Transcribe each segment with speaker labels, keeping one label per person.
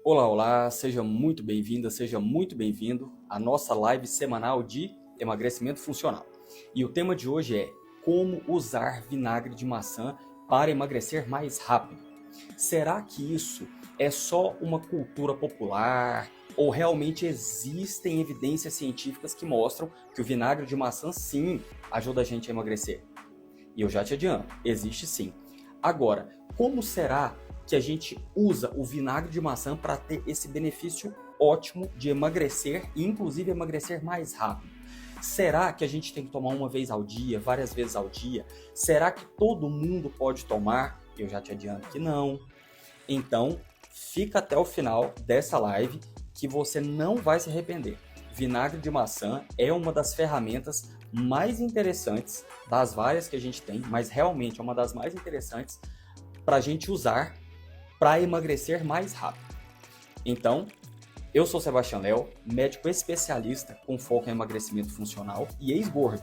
Speaker 1: Olá, olá, seja muito bem-vinda, seja muito bem-vindo à nossa live semanal de emagrecimento funcional. E o tema de hoje é como usar vinagre de maçã para emagrecer mais rápido. Será que isso é só uma cultura popular ou realmente existem evidências científicas que mostram que o vinagre de maçã sim ajuda a gente a emagrecer? E eu já te adianto, existe sim. Agora, como será que a gente usa o vinagre de maçã para ter esse benefício ótimo de emagrecer e inclusive emagrecer mais rápido? Será que a gente tem que tomar uma vez ao dia, várias vezes ao dia? Será que todo mundo pode tomar? Eu já te adianto que não. Então, fica até o final dessa live que você não vai se arrepender. Vinagre de maçã é uma das ferramentas mais interessantes das várias que a gente tem, mas realmente é uma das mais interessantes para a gente usar para emagrecer mais rápido. Então, eu sou Sebastião Léo, médico especialista com foco em emagrecimento funcional e ex-gordo.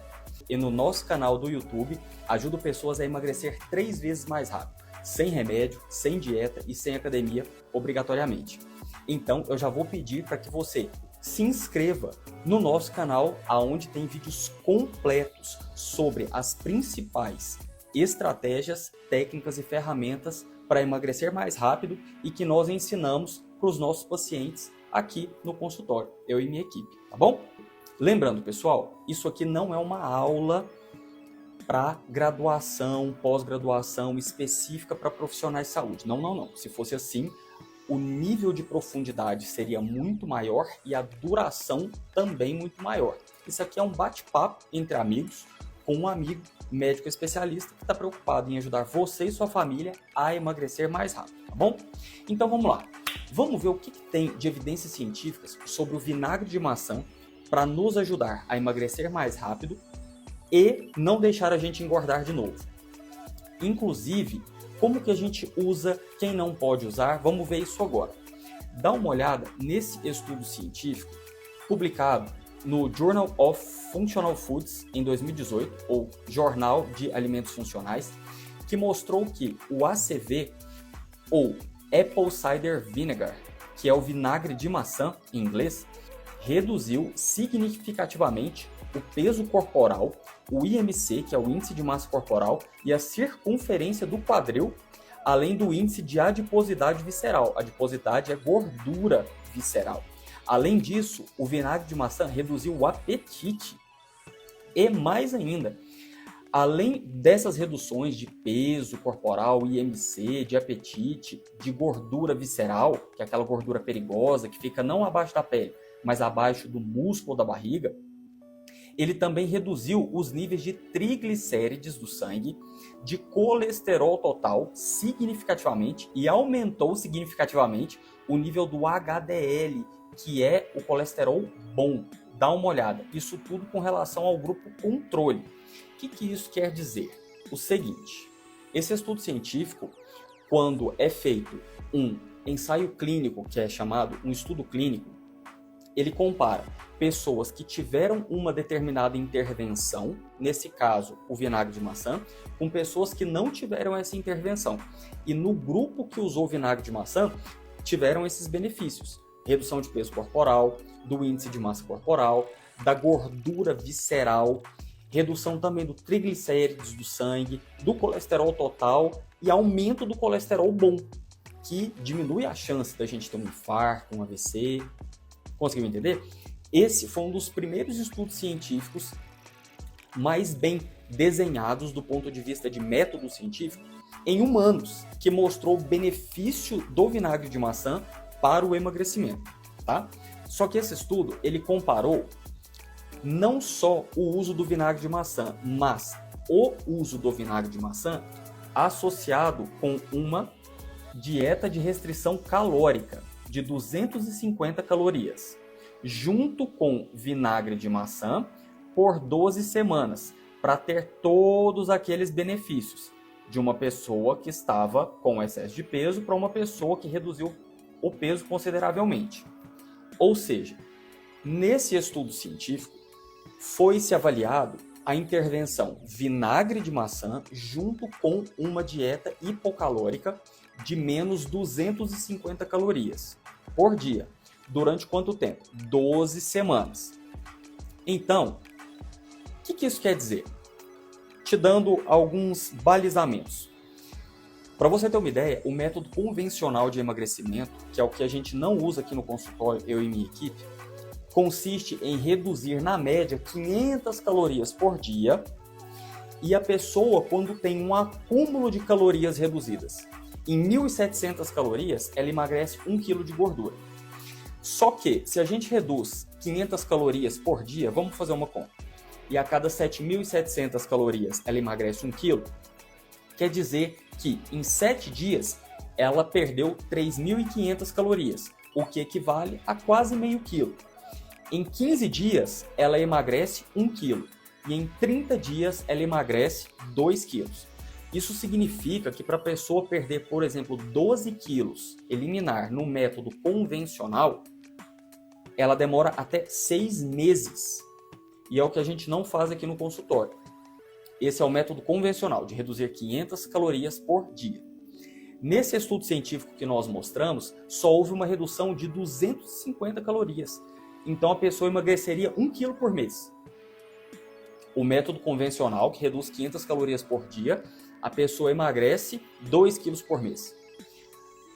Speaker 1: E no nosso canal do YouTube, ajudo pessoas a emagrecer 3 vezes mais rápido, sem remédio, sem dieta e sem academia, obrigatoriamente. Então, eu já vou pedir para que você se inscreva no nosso canal, onde tem vídeos completos sobre as principais estratégias, técnicas e ferramentas para emagrecer mais rápido e que nós ensinamos para os nossos pacientes aqui no consultório, eu e minha equipe, tá bom? Lembrando, pessoal, isso aqui não é uma aula para graduação, pós-graduação específica para profissionais de saúde. Não, não, não. Se fosse assim, o nível de profundidade seria muito maior e a duração também muito maior. Isso aqui é um bate-papo entre amigos, com um amigo médico especialista que está preocupado em ajudar você e sua família a emagrecer mais rápido, tá bom? Então vamos lá. Vamos ver o que tem de evidências científicas sobre o vinagre de maçã para nos ajudar a emagrecer mais rápido e não deixar a gente engordar de novo. Inclusive, como que a gente usa, quem não pode usar, vamos ver isso agora. Dá uma olhada nesse estudo científico publicado no Journal of Functional Foods em 2018, ou Jornal de Alimentos Funcionais, que mostrou que o ACV, ou Apple Cider Vinegar, que é o vinagre de maçã em inglês, reduziu significativamente o peso corporal, o IMC, que é o índice de massa corporal, e a circunferência do quadril, além do índice de adiposidade visceral. Adiposidade é gordura visceral. Além disso, o vinagre de maçã reduziu o apetite. E mais ainda, além dessas reduções de peso corporal, IMC, de apetite, de gordura visceral, que é aquela gordura perigosa que fica não abaixo da pele, mas abaixo do músculo da barriga, ele também reduziu os níveis de triglicérides do sangue, de colesterol total significativamente e aumentou significativamente o nível do HDL, que é o colesterol bom. Dá uma olhada. Isso tudo com relação ao grupo controle. O que isso quer dizer? O seguinte, esse estudo científico, quando é feito um ensaio clínico, que é chamado um estudo clínico, ele compara pessoas que tiveram uma determinada intervenção, nesse caso o vinagre de maçã, com pessoas que não tiveram essa intervenção. E no grupo que usou vinagre de maçã, tiveram esses benefícios. Redução de peso corporal, do índice de massa corporal, da gordura visceral, redução também do triglicérides do sangue, do colesterol total e aumento do colesterol bom, que diminui a chance da gente ter um infarto, um AVC. Conseguiu entender? Esse foi um dos primeiros estudos científicos mais bem desenhados do ponto de vista de método científico em humanos, que mostrou o benefício do vinagre de maçã para o emagrecimento, tá? Só que esse estudo, ele comparou não só o uso do vinagre de maçã, mas o uso do vinagre de maçã associado com uma dieta de restrição calórica de 250 calorias, junto com vinagre de maçã por 12 semanas, para ter todos aqueles benefícios de uma pessoa que estava com excesso de peso para uma pessoa que reduziu o peso consideravelmente. Ou seja, nesse estudo científico, foi-se avaliado a intervenção vinagre de maçã junto com uma dieta hipocalórica de menos 250 calorias. por dia. Durante quanto tempo? 12 semanas. Então, o que isso quer dizer? Te dando alguns balizamentos. Para você ter uma ideia, o método convencional de emagrecimento, que é o que a gente não usa aqui no consultório, eu e minha equipe, consiste em reduzir, na média, 500 calorias por dia, e a pessoa, quando tem um acúmulo de calorias reduzidas em 1.700 calorias, ela emagrece 1 kg de gordura. Só que, se a gente reduz 500 calorias por dia, vamos fazer uma conta, e a cada 7.700 calorias ela emagrece 1 kg, quer dizer que em 7 dias ela perdeu 3.500 calorias, o que equivale a quase meio quilo. Em 15 dias ela emagrece 1 kg e em 30 dias ela emagrece 2 quilos. Isso significa que para a pessoa perder, por exemplo, 12 quilos, eliminar no método convencional, ela demora até 6 meses. E é o que a gente não faz aqui no consultório. Esse é o método convencional, de reduzir 500 calorias por dia. Nesse estudo científico que nós mostramos, só houve uma redução de 250 calorias. Então a pessoa emagreceria 1 kg por mês. O método convencional, que reduz 500 calorias por dia, a pessoa emagrece 2 quilos por mês.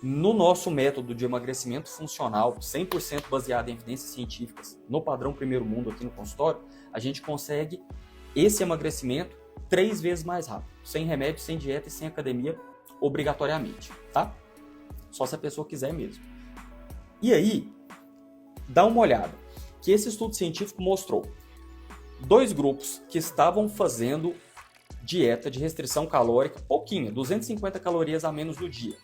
Speaker 1: No nosso método de emagrecimento funcional, 100% baseado em evidências científicas, no padrão primeiro mundo aqui no consultório, a gente consegue esse emagrecimento 3 vezes mais rápido, sem remédio, sem dieta e sem academia, obrigatoriamente, tá? Só se a pessoa quiser mesmo. E aí, dá uma olhada, que esse estudo científico mostrou 2 grupos que estavam fazendo dieta de restrição calórica, pouquinho, 250 calorias a menos no dia,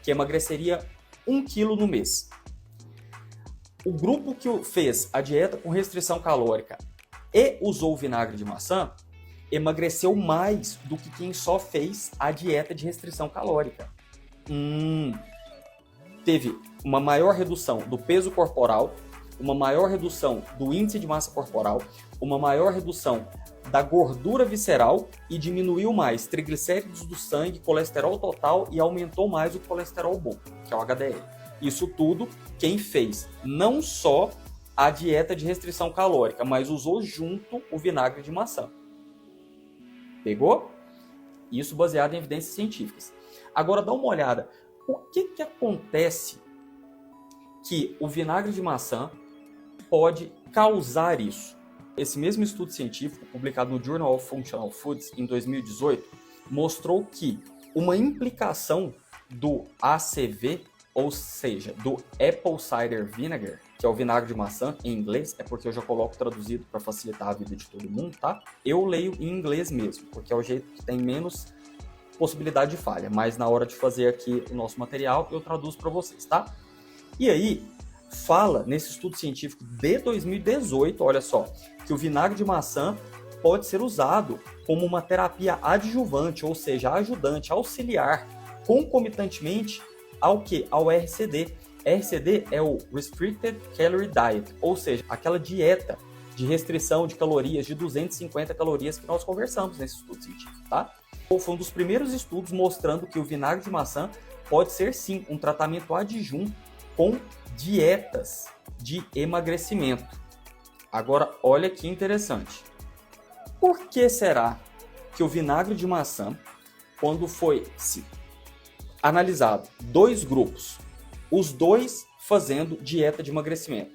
Speaker 1: que emagreceria 1 kg no mês. O grupo que fez a dieta com restrição calórica e usou vinagre de maçã, emagreceu mais do que quem só fez a dieta de restrição calórica. Teve uma maior redução do peso corporal, uma maior redução do índice de massa corporal, uma maior redução da gordura visceral e diminuiu mais triglicéridos do sangue, colesterol total e aumentou mais o colesterol bom, que é o HDL. Isso tudo quem fez não só a dieta de restrição calórica, mas usou junto o vinagre de maçã. Pegou? Isso baseado em evidências científicas. Agora dá uma olhada. O que acontece que o vinagre de maçã pode causar isso? Esse mesmo estudo científico, publicado no Journal of Functional Foods em 2018, mostrou que uma implicação do ACV, ou seja, do Apple Cider Vinegar, que é o vinagre de maçã em inglês, é porque eu já coloco traduzido para facilitar a vida de todo mundo, tá? Eu leio em inglês mesmo, porque é o jeito que tem menos possibilidade de falha, mas na hora de fazer aqui o nosso material, eu traduzo para vocês, tá? E aí, fala nesse estudo científico de 2018, olha só, que o vinagre de maçã pode ser usado como uma terapia adjuvante, ou seja, ajudante, auxiliar, concomitantemente ao que? Ao RCD. RCD é o Restricted Calorie Diet, ou seja, aquela dieta de restrição de calorias de 250 calorias que nós conversamos nesse estudo científico, tá? Foi um dos primeiros estudos mostrando que o vinagre de maçã pode ser sim um tratamento adjunto com dietas de emagrecimento. Agora, olha que interessante. Por que será que o vinagre de maçã, quando foi analisado 2 grupos, os 2 fazendo dieta de emagrecimento,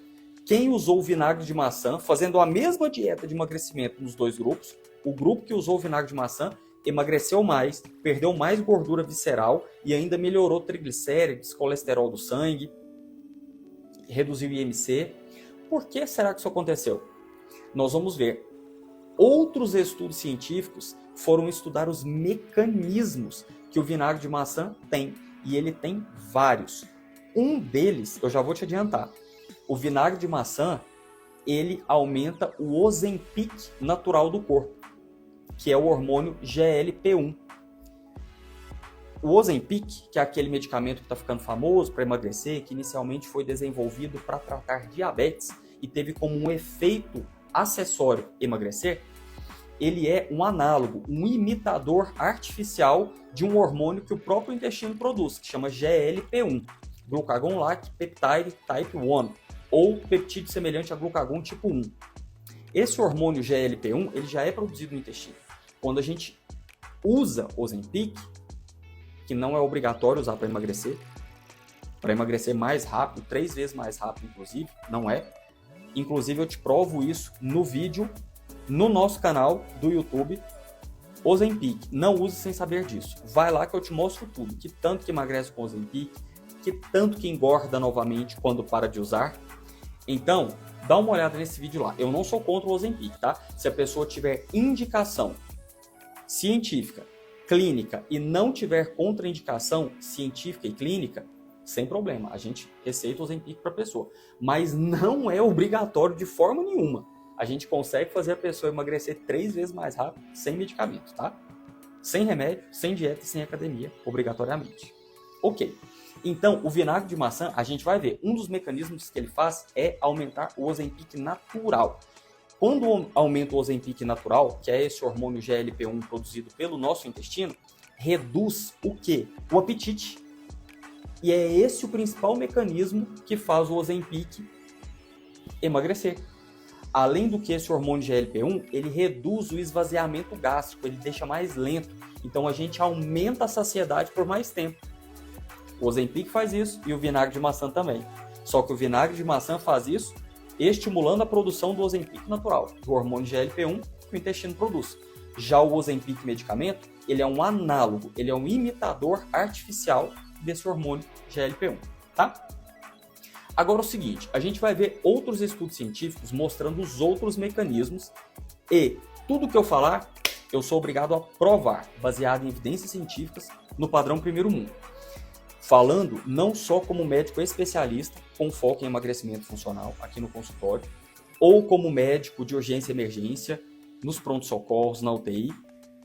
Speaker 1: quem usou o vinagre de maçã, fazendo a mesma dieta de emagrecimento nos 2 grupos, o grupo que usou o vinagre de maçã emagreceu mais, perdeu mais gordura visceral e ainda melhorou triglicéridos, colesterol do sangue, reduziu o IMC. Por que será que isso aconteceu? Nós vamos ver. Outros estudos científicos foram estudar os mecanismos que o vinagre de maçã tem, e ele tem vários. Um deles, eu já vou te adiantar, o vinagre de maçã, ele aumenta o Ozempic natural do corpo, que é o hormônio GLP-1. O Ozempic, que é aquele medicamento que está ficando famoso para emagrecer, que inicialmente foi desenvolvido para tratar diabetes e teve como um efeito acessório emagrecer, ele é um análogo, um imitador artificial de um hormônio que o próprio intestino produz, que chama GLP-1. glucagon lac peptide type 1, ou peptídeo semelhante a glucagon tipo 1. Esse hormônio GLP-1 ele já é produzido no intestino. Quando a gente usa Ozempic, que não é obrigatório usar para emagrecer mais rápido, 3 vezes mais rápido, inclusive, não é. Inclusive, eu te provo isso no vídeo, no nosso canal do YouTube, Ozempic. Não use sem saber disso. Vai lá que eu te mostro tudo. Que tanto que emagrece com Ozempic, que tanto que engorda novamente quando para de usar. Então, dá uma olhada nesse vídeo lá. Eu não sou contra o Ozempic, tá? Se a pessoa tiver indicação científica, clínica e não tiver contraindicação científica e clínica, sem problema, a gente receita o Ozempic para a pessoa. Mas não é obrigatório de forma nenhuma. A gente consegue fazer a pessoa emagrecer 3 vezes mais rápido sem medicamento, tá? Sem remédio, sem dieta e sem academia, obrigatoriamente. Ok. Então, o vinagre de maçã, a gente vai ver, um dos mecanismos que ele faz é aumentar o Ozempic natural. Quando aumenta o Ozempic natural, que é esse hormônio GLP-1 produzido pelo nosso intestino, reduz o quê? O apetite. E é esse o principal mecanismo que faz o Ozempic emagrecer. Além do que esse hormônio GLP-1, ele reduz o esvaziamento gástrico, ele deixa mais lento. Então a gente aumenta a saciedade por mais tempo. O Ozempic faz isso e o vinagre de maçã também. Só que o vinagre de maçã faz isso estimulando a produção do Ozempic natural, do hormônio GLP-1 que o intestino produz. Já o Ozempic medicamento, ele é um análogo, ele é um imitador artificial desse hormônio GLP-1, tá? Agora é o seguinte, a gente vai ver outros estudos científicos mostrando os outros mecanismos e tudo que eu falar, eu sou obrigado a provar, baseado em evidências científicas no padrão primeiro mundo. Falando não só como médico especialista com foco em emagrecimento funcional aqui no consultório, ou como médico de urgência e emergência nos pronto-socorros, na UTI,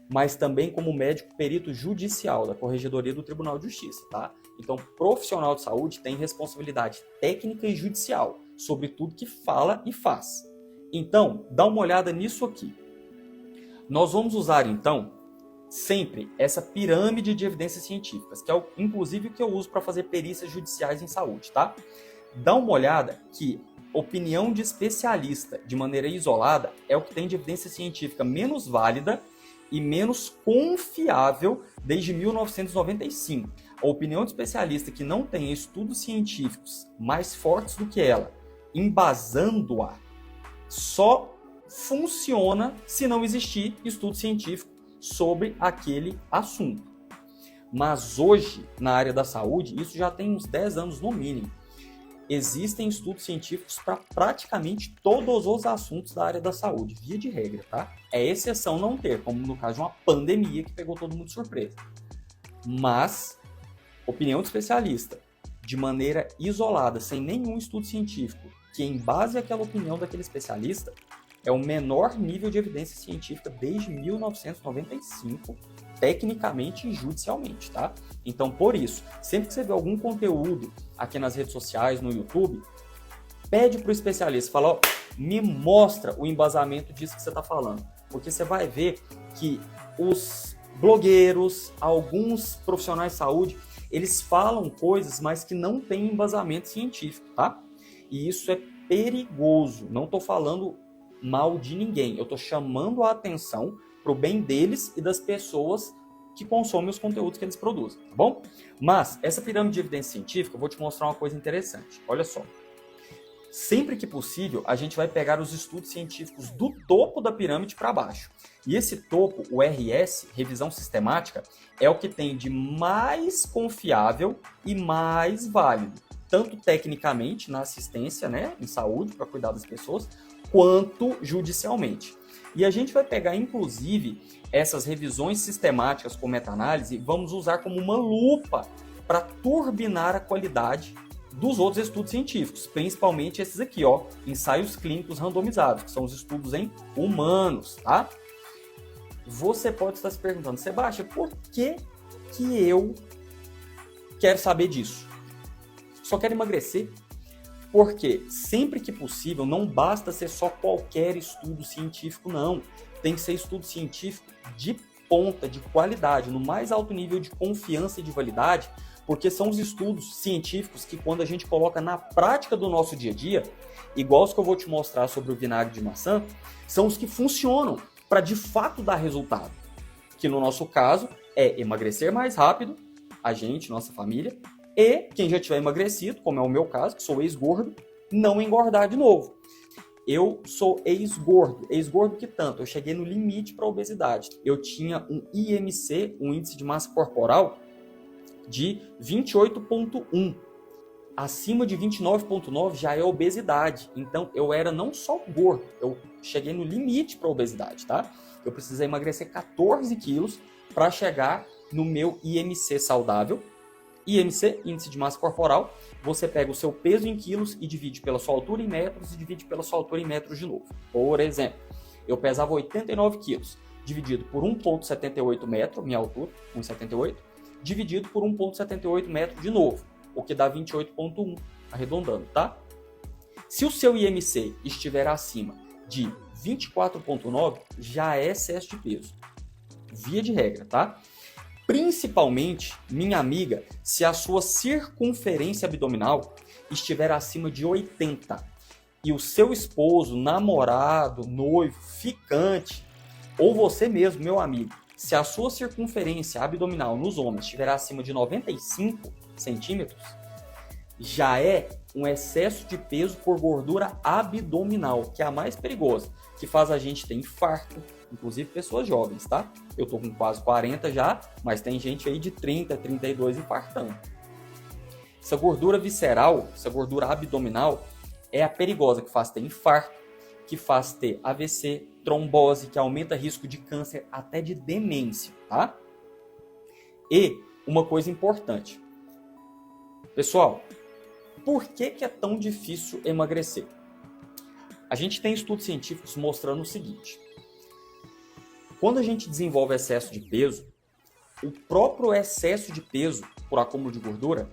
Speaker 1: mas também como médico perito judicial da Corregedoria do Tribunal de Justiça, tá? Então, profissional de saúde tem responsabilidade técnica e judicial sobre tudo que fala e faz. Então, dá uma olhada nisso aqui. Nós vamos usar, então, sempre essa pirâmide de evidências científicas, que é inclusive o que eu uso para fazer perícias judiciais em saúde, tá? Dá uma olhada que opinião de especialista de maneira isolada é o que tem de evidência científica menos válida e menos confiável desde 1995. A opinião de especialista que não tem estudos científicos mais fortes do que ela, embasando-a, só funciona se não existir estudo científico sobre aquele assunto. Mas hoje, na área da saúde, isso já tem uns 10 anos no mínimo. Existem estudos científicos para praticamente todos os assuntos da área da saúde, via de regra, tá? É exceção não ter, como no caso de uma pandemia que pegou todo mundo de surpresa. Mas, opinião de especialista, de maneira isolada, sem nenhum estudo científico, que embase aquela opinião daquele especialista, é o menor nível de evidência científica desde 1995, tecnicamente e judicialmente, tá? Então, por isso, sempre que você vê algum conteúdo aqui nas redes sociais, no YouTube, pede para o especialista, fala, ó, me mostra o embasamento disso que você está falando. Porque você vai ver que os blogueiros, alguns profissionais de saúde, eles falam coisas, mas que não têm embasamento científico, tá? E isso é perigoso. Não estou falando mal de ninguém. Eu estou chamando a atenção para o bem deles e das pessoas que consomem os conteúdos que eles produzem, tá bom? Mas essa pirâmide de evidência científica, eu vou te mostrar uma coisa interessante. Olha só. Sempre que possível, a gente vai pegar os estudos científicos do topo da pirâmide para baixo. E esse topo, o RS, revisão sistemática, é o que tem de mais confiável e mais válido, tanto tecnicamente na assistência, né, em saúde, para cuidar das pessoas, quanto judicialmente. E a gente vai pegar, inclusive, essas revisões sistemáticas com meta-análise e vamos usar como uma lupa para turbinar a qualidade dos outros estudos científicos, principalmente esses aqui, ó, ensaios clínicos randomizados, que são os estudos em humanos, tá? Você pode estar se perguntando, Sebastião, por que eu quero saber disso? Só quero emagrecer? Porque sempre que possível, não basta ser só qualquer estudo científico, não. Tem que ser estudo científico de ponta, de qualidade, no mais alto nível de confiança e de validade, Porque são os estudos científicos que, quando a gente coloca na prática do nosso dia a dia, igual os que eu vou te mostrar sobre o vinagre de maçã, são os que funcionam para de fato dar resultado. Que no nosso caso é emagrecer mais rápido, a gente, nossa família, e quem já tiver emagrecido, como é o meu caso, que sou ex-gordo, não engordar de novo. Eu sou ex-gordo que tanto? Eu cheguei no limite para a obesidade. Eu tinha um IMC, um índice de massa corporal, de 28,1. Acima de 29,9 já é obesidade. Então eu era não só gordo, eu cheguei no limite para a obesidade, tá? Eu precisei emagrecer 14 quilos para chegar no meu IMC saudável. IMC, índice de massa corporal, você pega o seu peso em quilos e divide pela sua altura em metros e divide pela sua altura em metros de novo. Por exemplo, eu pesava 89 quilos, dividido por 1,78 metro, minha altura, 1,78, dividido por 1,78 metro de novo, o que dá 28,1, arredondando, tá? Se o seu IMC estiver acima de 24,9, já é excesso de peso, via de regra, tá? Principalmente, minha amiga, se a sua circunferência abdominal estiver acima de 80 e o seu esposo, namorado, noivo, ficante, ou você mesmo, meu amigo, se a sua circunferência abdominal nos homens estiver acima de 95 centímetros, já é um excesso de peso por gordura abdominal, que é a mais perigosa, que faz a gente ter infarto, inclusive pessoas jovens, tá? Eu tô com quase 40 já, mas tem gente aí de 30, 32 infartando. Essa gordura visceral, essa gordura abdominal, é a perigosa, que faz ter infarto, que faz ter AVC, trombose, que aumenta risco de câncer, até de demência, tá? E uma coisa importante. Pessoal, por que é tão difícil emagrecer? A gente tem estudos científicos mostrando o seguinte. Quando a gente desenvolve excesso de peso, o próprio excesso de peso por acúmulo de gordura,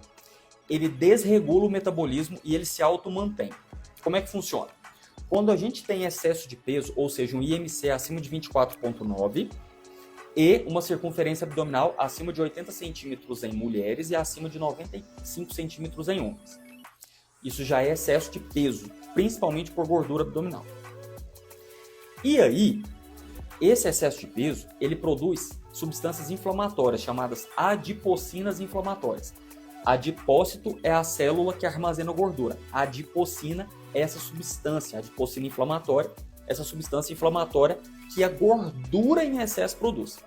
Speaker 1: ele desregula o metabolismo e ele se auto-mantém. Como é que funciona? Quando a gente tem excesso de peso, ou seja, um IMC acima de 24,9 e uma circunferência abdominal acima de 80 centímetros em mulheres e acima de 95 centímetros em homens. Isso já é excesso de peso, principalmente por gordura abdominal. E aí, esse excesso de peso, ele produz substâncias inflamatórias chamadas adipocinas inflamatórias. Adipócito é a célula que armazena gordura. A adipocina é essa substância, a adipocina inflamatória, essa substância inflamatória que a gordura em excesso produz.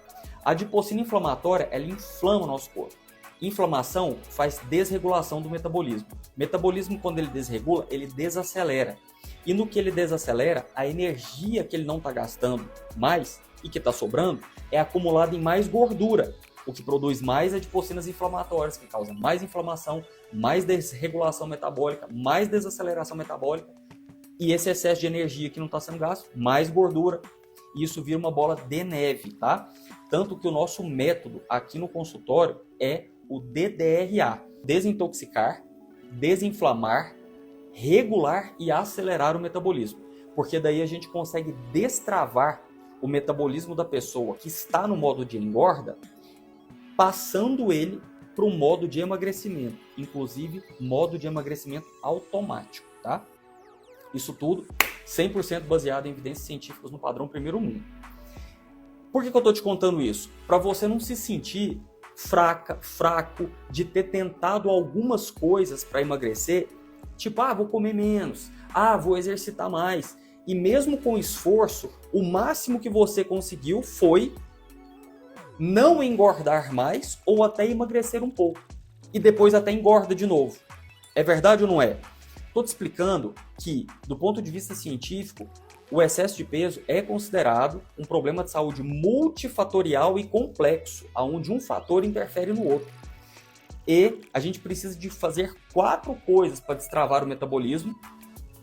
Speaker 1: A adipocina inflamatória, ela inflama o nosso corpo. Inflamação faz desregulação do metabolismo. Metabolismo, quando ele desregula, ele desacelera. E no que ele desacelera, a energia que ele não está gastando mais e que está sobrando é acumulada em mais gordura, o que produz mais adipocinas inflamatórias, que causam mais inflamação, mais desregulação metabólica, mais desaceleração metabólica, e esse excesso de energia que não está sendo gasto, mais gordura, e isso vira uma bola de neve, tá? Tanto que o nosso método aqui no consultório é o DDRA, desintoxicar, desinflamar, regular e acelerar o metabolismo, porque daí a gente consegue destravar o metabolismo da pessoa que está no modo de engorda, passando ele para o modo de emagrecimento, inclusive modo de emagrecimento automático, tá? Isso tudo 100% baseado em evidências científicas no padrão primeiro mundo. Por que eu estou te contando isso? Para você não se sentir fraco de ter tentado algumas coisas para emagrecer, tipo, vou comer menos, vou exercitar mais. E mesmo com esforço, o máximo que você conseguiu foi não engordar mais ou até emagrecer um pouco. E depois até engorda de novo. É verdade ou não é? Estou te explicando que, do ponto de vista científico, o excesso de peso é considerado um problema de saúde multifatorial e complexo, onde um fator interfere no outro. E a gente precisa de fazer 4 coisas para destravar o metabolismo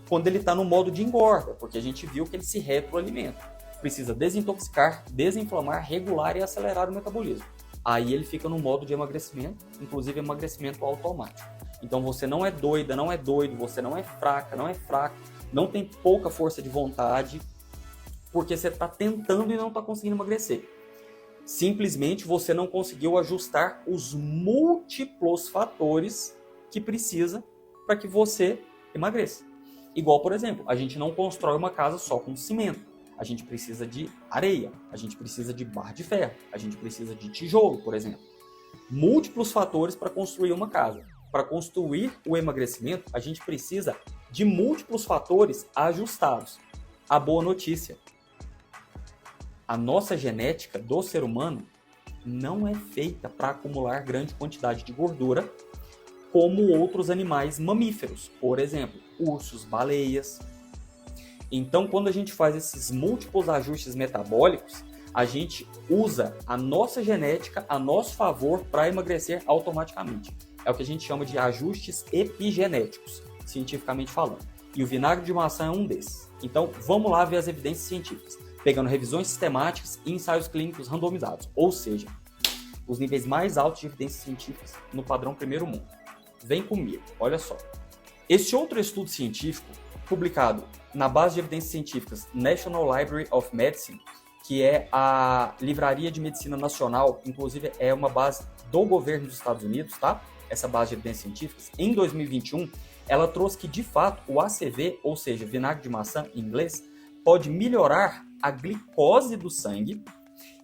Speaker 1: quando ele está no modo de engorda, porque a gente viu que ele se retroalimenta. Precisa desintoxicar, desinflamar, regular e acelerar o metabolismo. Aí ele fica no modo de emagrecimento, inclusive emagrecimento automático. Então você não é doida, não é doido, você não é fraca, não é fraco, não tem pouca força de vontade, porque você está tentando e não está conseguindo emagrecer. Simplesmente você não conseguiu ajustar os múltiplos fatores que precisa para que você emagreça. Igual, por exemplo, a gente não constrói uma casa só com cimento. A gente precisa de areia, a gente precisa de barra de ferro, a gente precisa de tijolo, por exemplo. Múltiplos fatores para construir uma casa. Para construir o emagrecimento, a gente precisa de múltiplos fatores ajustados. A boa notícia: a nossa genética do ser humano não é feita para acumular grande quantidade de gordura como outros animais mamíferos, por exemplo, ursos, baleias. Então, quando a gente faz esses múltiplos ajustes metabólicos, a gente usa a nossa genética a nosso favor para emagrecer automaticamente. É o que a gente chama de ajustes epigenéticos, cientificamente falando. E o vinagre de maçã é um desses. Então, vamos lá ver as evidências científicas, pegando revisões sistemáticas e ensaios clínicos randomizados, ou seja, os níveis mais altos de evidências científicas no padrão primeiro mundo. Vem comigo, olha só. Este outro estudo científico, publicado na base de evidências científicas National Library of Medicine, que é a livraria de medicina nacional, inclusive é uma base do governo dos Estados Unidos, tá? Essa base de evidências científicas, em 2021, ela trouxe que, de fato, o ACV, ou seja, vinagre de maçã em inglês, pode melhorar a glicose do sangue,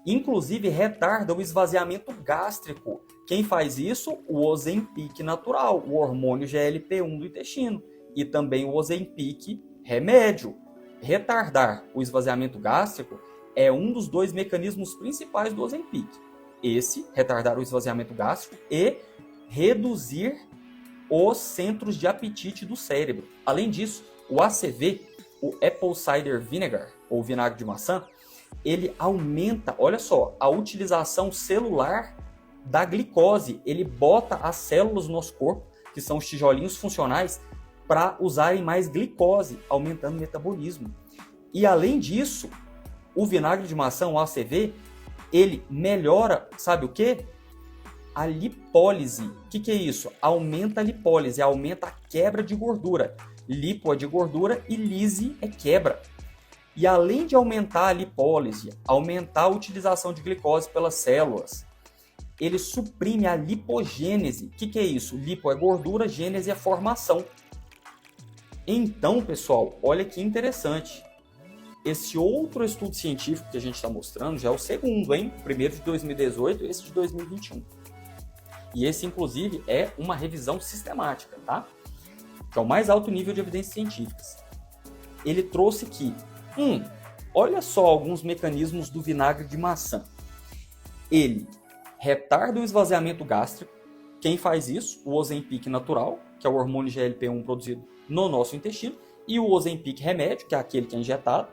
Speaker 1: inclusive retarda o esvaziamento gástrico. Quem faz isso? O Ozempic natural, o hormônio GLP-1 do intestino, e também o Ozempic remédio. Retardar o esvaziamento gástrico é um dos dois mecanismos principais do Ozempic. Esse, retardar o esvaziamento gástrico, e reduzir os centros de apetite do cérebro. Além disso, o ACV, o Apple Cider Vinegar, ou vinagre de maçã, ele aumenta, olha só, a utilização celular da glicose. Ele bota as células do nosso corpo, que são os tijolinhos funcionais, para usarem mais glicose, aumentando o metabolismo. E além disso, o vinagre de maçã, o ACV, ele melhora, sabe o quê? A lipólise. O que é isso? Aumenta a lipólise, aumenta a quebra de gordura. Lipo é de gordura e lise é quebra. E além de aumentar a lipólise, aumentar a utilização de glicose pelas células, ele suprime a lipogênese. O que é isso? Lipo é gordura, gênese é formação. Então, pessoal, olha que interessante. Esse outro estudo científico que a gente está mostrando já é o segundo, hein? O primeiro de 2018 e esse de 2021. E esse, inclusive, é uma revisão sistemática, tá? Que é o mais alto nível de evidências científicas. Ele trouxe que, olha só alguns mecanismos do vinagre de maçã. Ele retarda o esvaziamento gástrico. Quem faz isso? O Ozempic natural, que é o hormônio GLP-1 produzido no nosso intestino, e o Ozempic remédio, que é aquele que é injetado.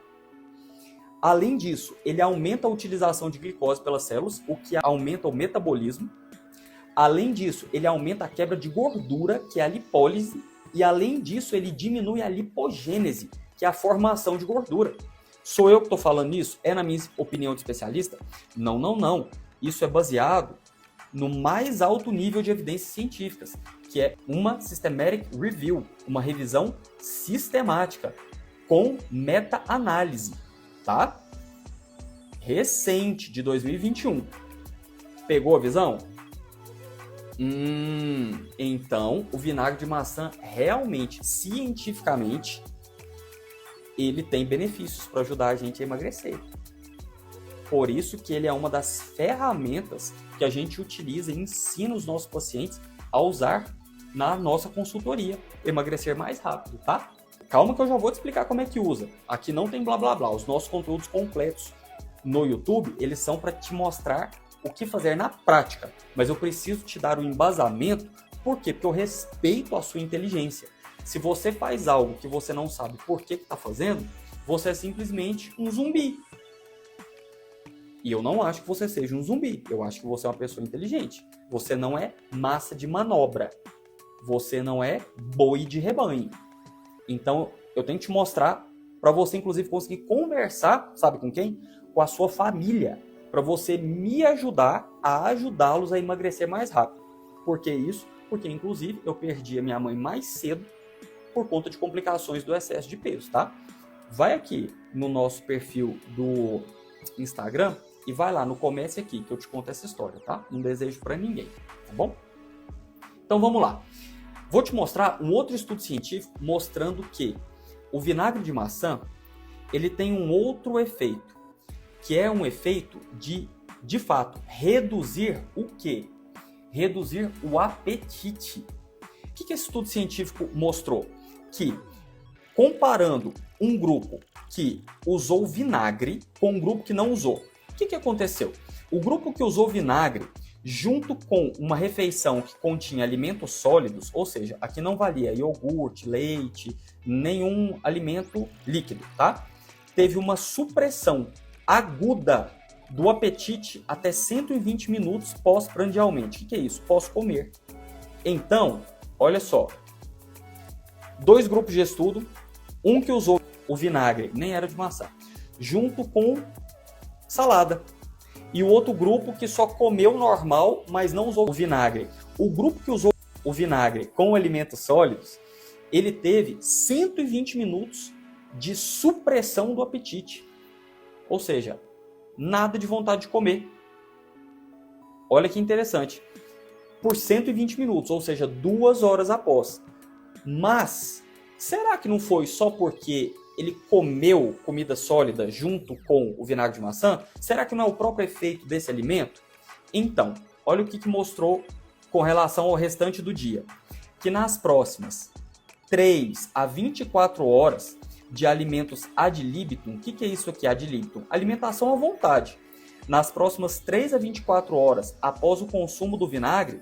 Speaker 1: Além disso, ele aumenta a utilização de glicose pelas células, o que aumenta o metabolismo. Além disso, ele aumenta a quebra de gordura, que é a lipólise. E além disso, ele diminui a lipogênese, que é a formação de gordura. Sou eu que estou falando isso? É na minha opinião de especialista? Não, não, não. Isso é baseado no mais alto nível de evidências científicas, que é uma Systematic Review, uma revisão sistemática, com meta-análise, tá? Recente, de 2021. Pegou a visão? Então, o vinagre de maçã realmente, cientificamente, ele tem benefícios para ajudar a gente a emagrecer. Por isso que ele é uma das ferramentas que a gente utiliza e ensina os nossos pacientes a usar na nossa consultoria, emagrecer mais rápido, tá? Calma que eu já vou te explicar como é que usa. Aqui não tem blá blá blá, os nossos conteúdos completos no YouTube, eles são para te mostrar o que fazer na prática, mas eu preciso te dar um embasamento. Por quê? Porque eu respeito a sua inteligência. Se você faz algo que você não sabe por que está fazendo, você é simplesmente um zumbi. E eu não acho que você seja um zumbi. Eu acho que você é uma pessoa inteligente. Você não é massa de manobra. Você não é boi de rebanho. Então, eu tenho que te mostrar para você, inclusive, conseguir conversar, sabe com quem? Com a sua família. Para você me ajudar a ajudá-los a emagrecer mais rápido. Por que isso? Porque, inclusive, eu perdi a minha mãe mais cedo por conta de complicações do excesso de peso, tá? Vai aqui no nosso perfil do Instagram e vai lá no Comece Aqui, que eu te conto essa história, tá? Não desejo para ninguém, tá bom? Então vamos lá. Vou te mostrar um outro estudo científico mostrando que o vinagre de maçã, ele tem um outro efeito, que é um efeito de fato, reduzir o quê? Reduzir o apetite. O que esse estudo científico mostrou? Que, comparando um grupo que usou vinagre com um grupo que não usou, o que aconteceu? O grupo que usou vinagre, junto com uma refeição que continha alimentos sólidos, ou seja, aqui não valia iogurte, leite, nenhum alimento líquido, tá? Teve uma supressão aguda do apetite até 120 minutos pós-prandialmente. O que é isso? Pós-comer. Então, olha só, 2 grupos de estudo, um que usou o vinagre, nem era de maçã, junto com salada. E o outro grupo que só comeu normal, mas não usou o vinagre. O grupo que usou o vinagre com alimentos sólidos, ele teve 120 minutos de supressão do apetite. Ou seja, nada de vontade de comer. Olha que interessante. Por 120 minutos, ou seja, 2 horas após. Mas, será que não foi só porque ele comeu comida sólida junto com o vinagre de maçã? Será que não é o próprio efeito desse alimento? Então, olha o que mostrou com relação ao restante do dia. Que nas próximas 3 a 24 horas de alimentos ad libitum, o que é isso aqui, ad libitum? Alimentação à vontade. Nas próximas 3 a 24 horas após o consumo do vinagre,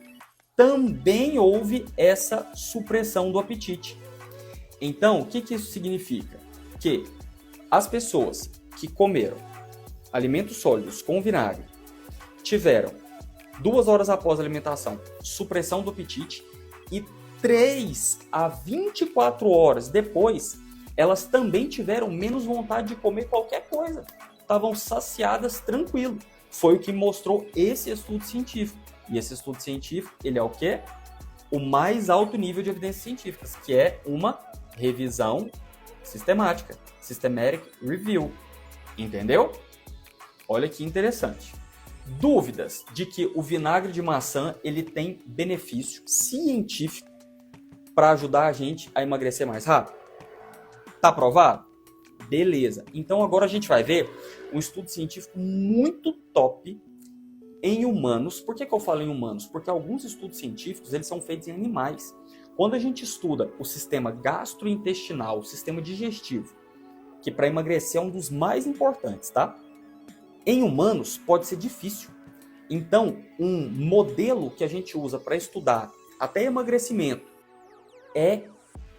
Speaker 1: também houve essa supressão do apetite. Então, o que isso significa? Que as pessoas que comeram alimentos sólidos com vinagre tiveram 2 horas após a alimentação supressão do apetite e 3 a 24 horas depois elas também tiveram menos vontade de comer qualquer coisa. Estavam saciadas tranquilo. Foi o que mostrou esse estudo científico. E esse estudo científico, ele é o quê? O mais alto nível de evidências científicas, que é uma revisão sistemática, Systematic Review. Entendeu? Olha que interessante. Dúvidas de que o vinagre de maçã ele tem benefício científico para ajudar a gente a emagrecer mais rápido? Tá provado? Beleza. Então agora a gente vai ver um estudo científico muito top em humanos. Por que eu falo em humanos? Porque alguns estudos científicos eles são feitos em animais. Quando a gente estuda o sistema gastrointestinal, o sistema digestivo, que para emagrecer é um dos mais importantes, tá? Em humanos pode ser difícil. Então, um modelo que a gente usa para estudar até emagrecimento é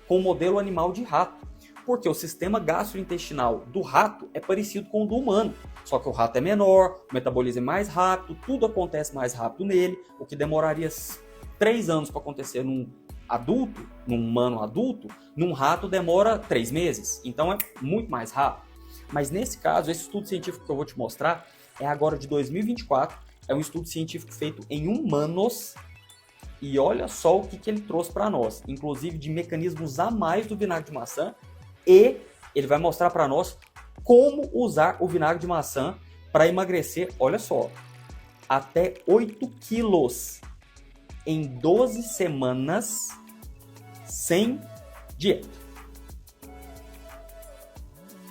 Speaker 1: com o modelo animal de rato. Porque o sistema gastrointestinal do rato é parecido com o do humano. Só que o rato é menor, o metabolismo é mais rápido, tudo acontece mais rápido nele, o que demoraria 3 anos para acontecer num adulto, num humano adulto, num rato demora 3 meses. Então é muito mais rápido. Mas nesse caso, esse estudo científico que eu vou te mostrar é agora de 2024, é um estudo científico feito em humanos. E olha só o que ele trouxe para nós, inclusive de mecanismos a mais do vinagre de maçã. E ele vai mostrar para nós como usar o vinagre de maçã para emagrecer, olha só, até 8 quilos em 12 semanas sem dieta.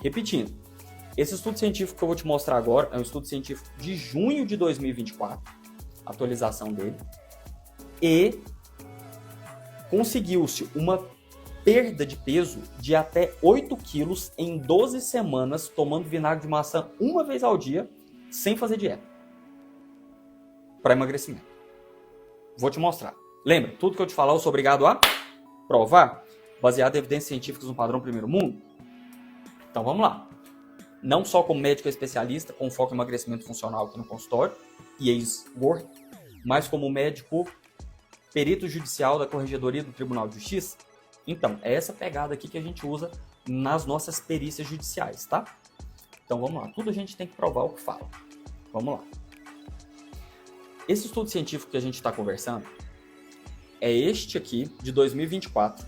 Speaker 1: Repetindo, esse estudo científico que eu vou te mostrar agora é um estudo científico de junho de 2024, atualização dele, e conseguiu-se uma perda de peso de até 8 quilos em 12 semanas tomando vinagre de maçã uma vez ao dia, sem fazer dieta. Para emagrecimento. Vou te mostrar. Lembra, tudo que eu te falar eu sou obrigado a provar, baseado em evidências científicas no padrão primeiro mundo? Então vamos lá. Não só como médico especialista, com foco em emagrecimento funcional aqui no consultório, e ex-work, mas como médico perito judicial da Corregedoria do Tribunal de Justiça. Então, é essa pegada aqui que a gente usa nas nossas perícias judiciais, tá? Então, vamos lá. Tudo a gente tem que provar o que fala. Vamos lá. Esse estudo científico que a gente está conversando é este aqui, de 2024,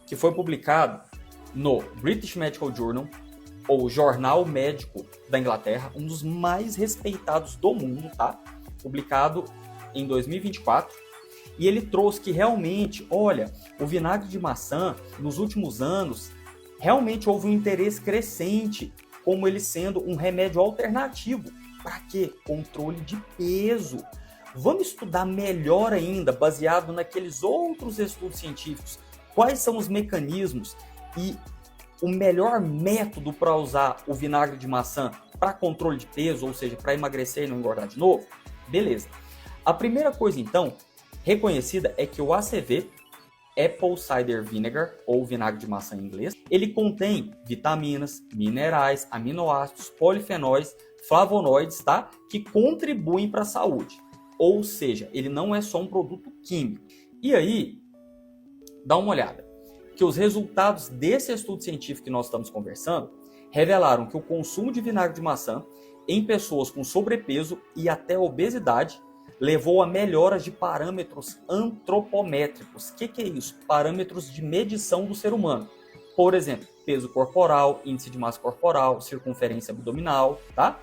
Speaker 1: que foi publicado no British Medical Journal ou Jornal Médico da Inglaterra, um dos mais respeitados do mundo, tá? Publicado em 2024. E ele trouxe que realmente, olha, o vinagre de maçã, nos últimos anos, realmente houve um interesse crescente, como ele sendo um remédio alternativo. Para quê? Controle de peso. Vamos estudar melhor ainda, baseado naqueles outros estudos científicos, quais são os mecanismos e o melhor método para usar o vinagre de maçã para controle de peso, ou seja, para emagrecer e não engordar de novo? Beleza. A primeira coisa, então, reconhecida é que o ACV, Apple Cider Vinegar, ou vinagre de maçã em inglês, ele contém vitaminas, minerais, aminoácidos, polifenóis, flavonoides, tá? Que contribuem para a saúde. Ou seja, ele não é só um produto químico. E aí, dá uma olhada, que os resultados desse estudo científico que nós estamos conversando revelaram que o consumo de vinagre de maçã em pessoas com sobrepeso e até obesidade levou a melhoras de parâmetros antropométricos. O que é isso? Parâmetros de medição do ser humano. Por exemplo, peso corporal, índice de massa corporal, circunferência abdominal, tá?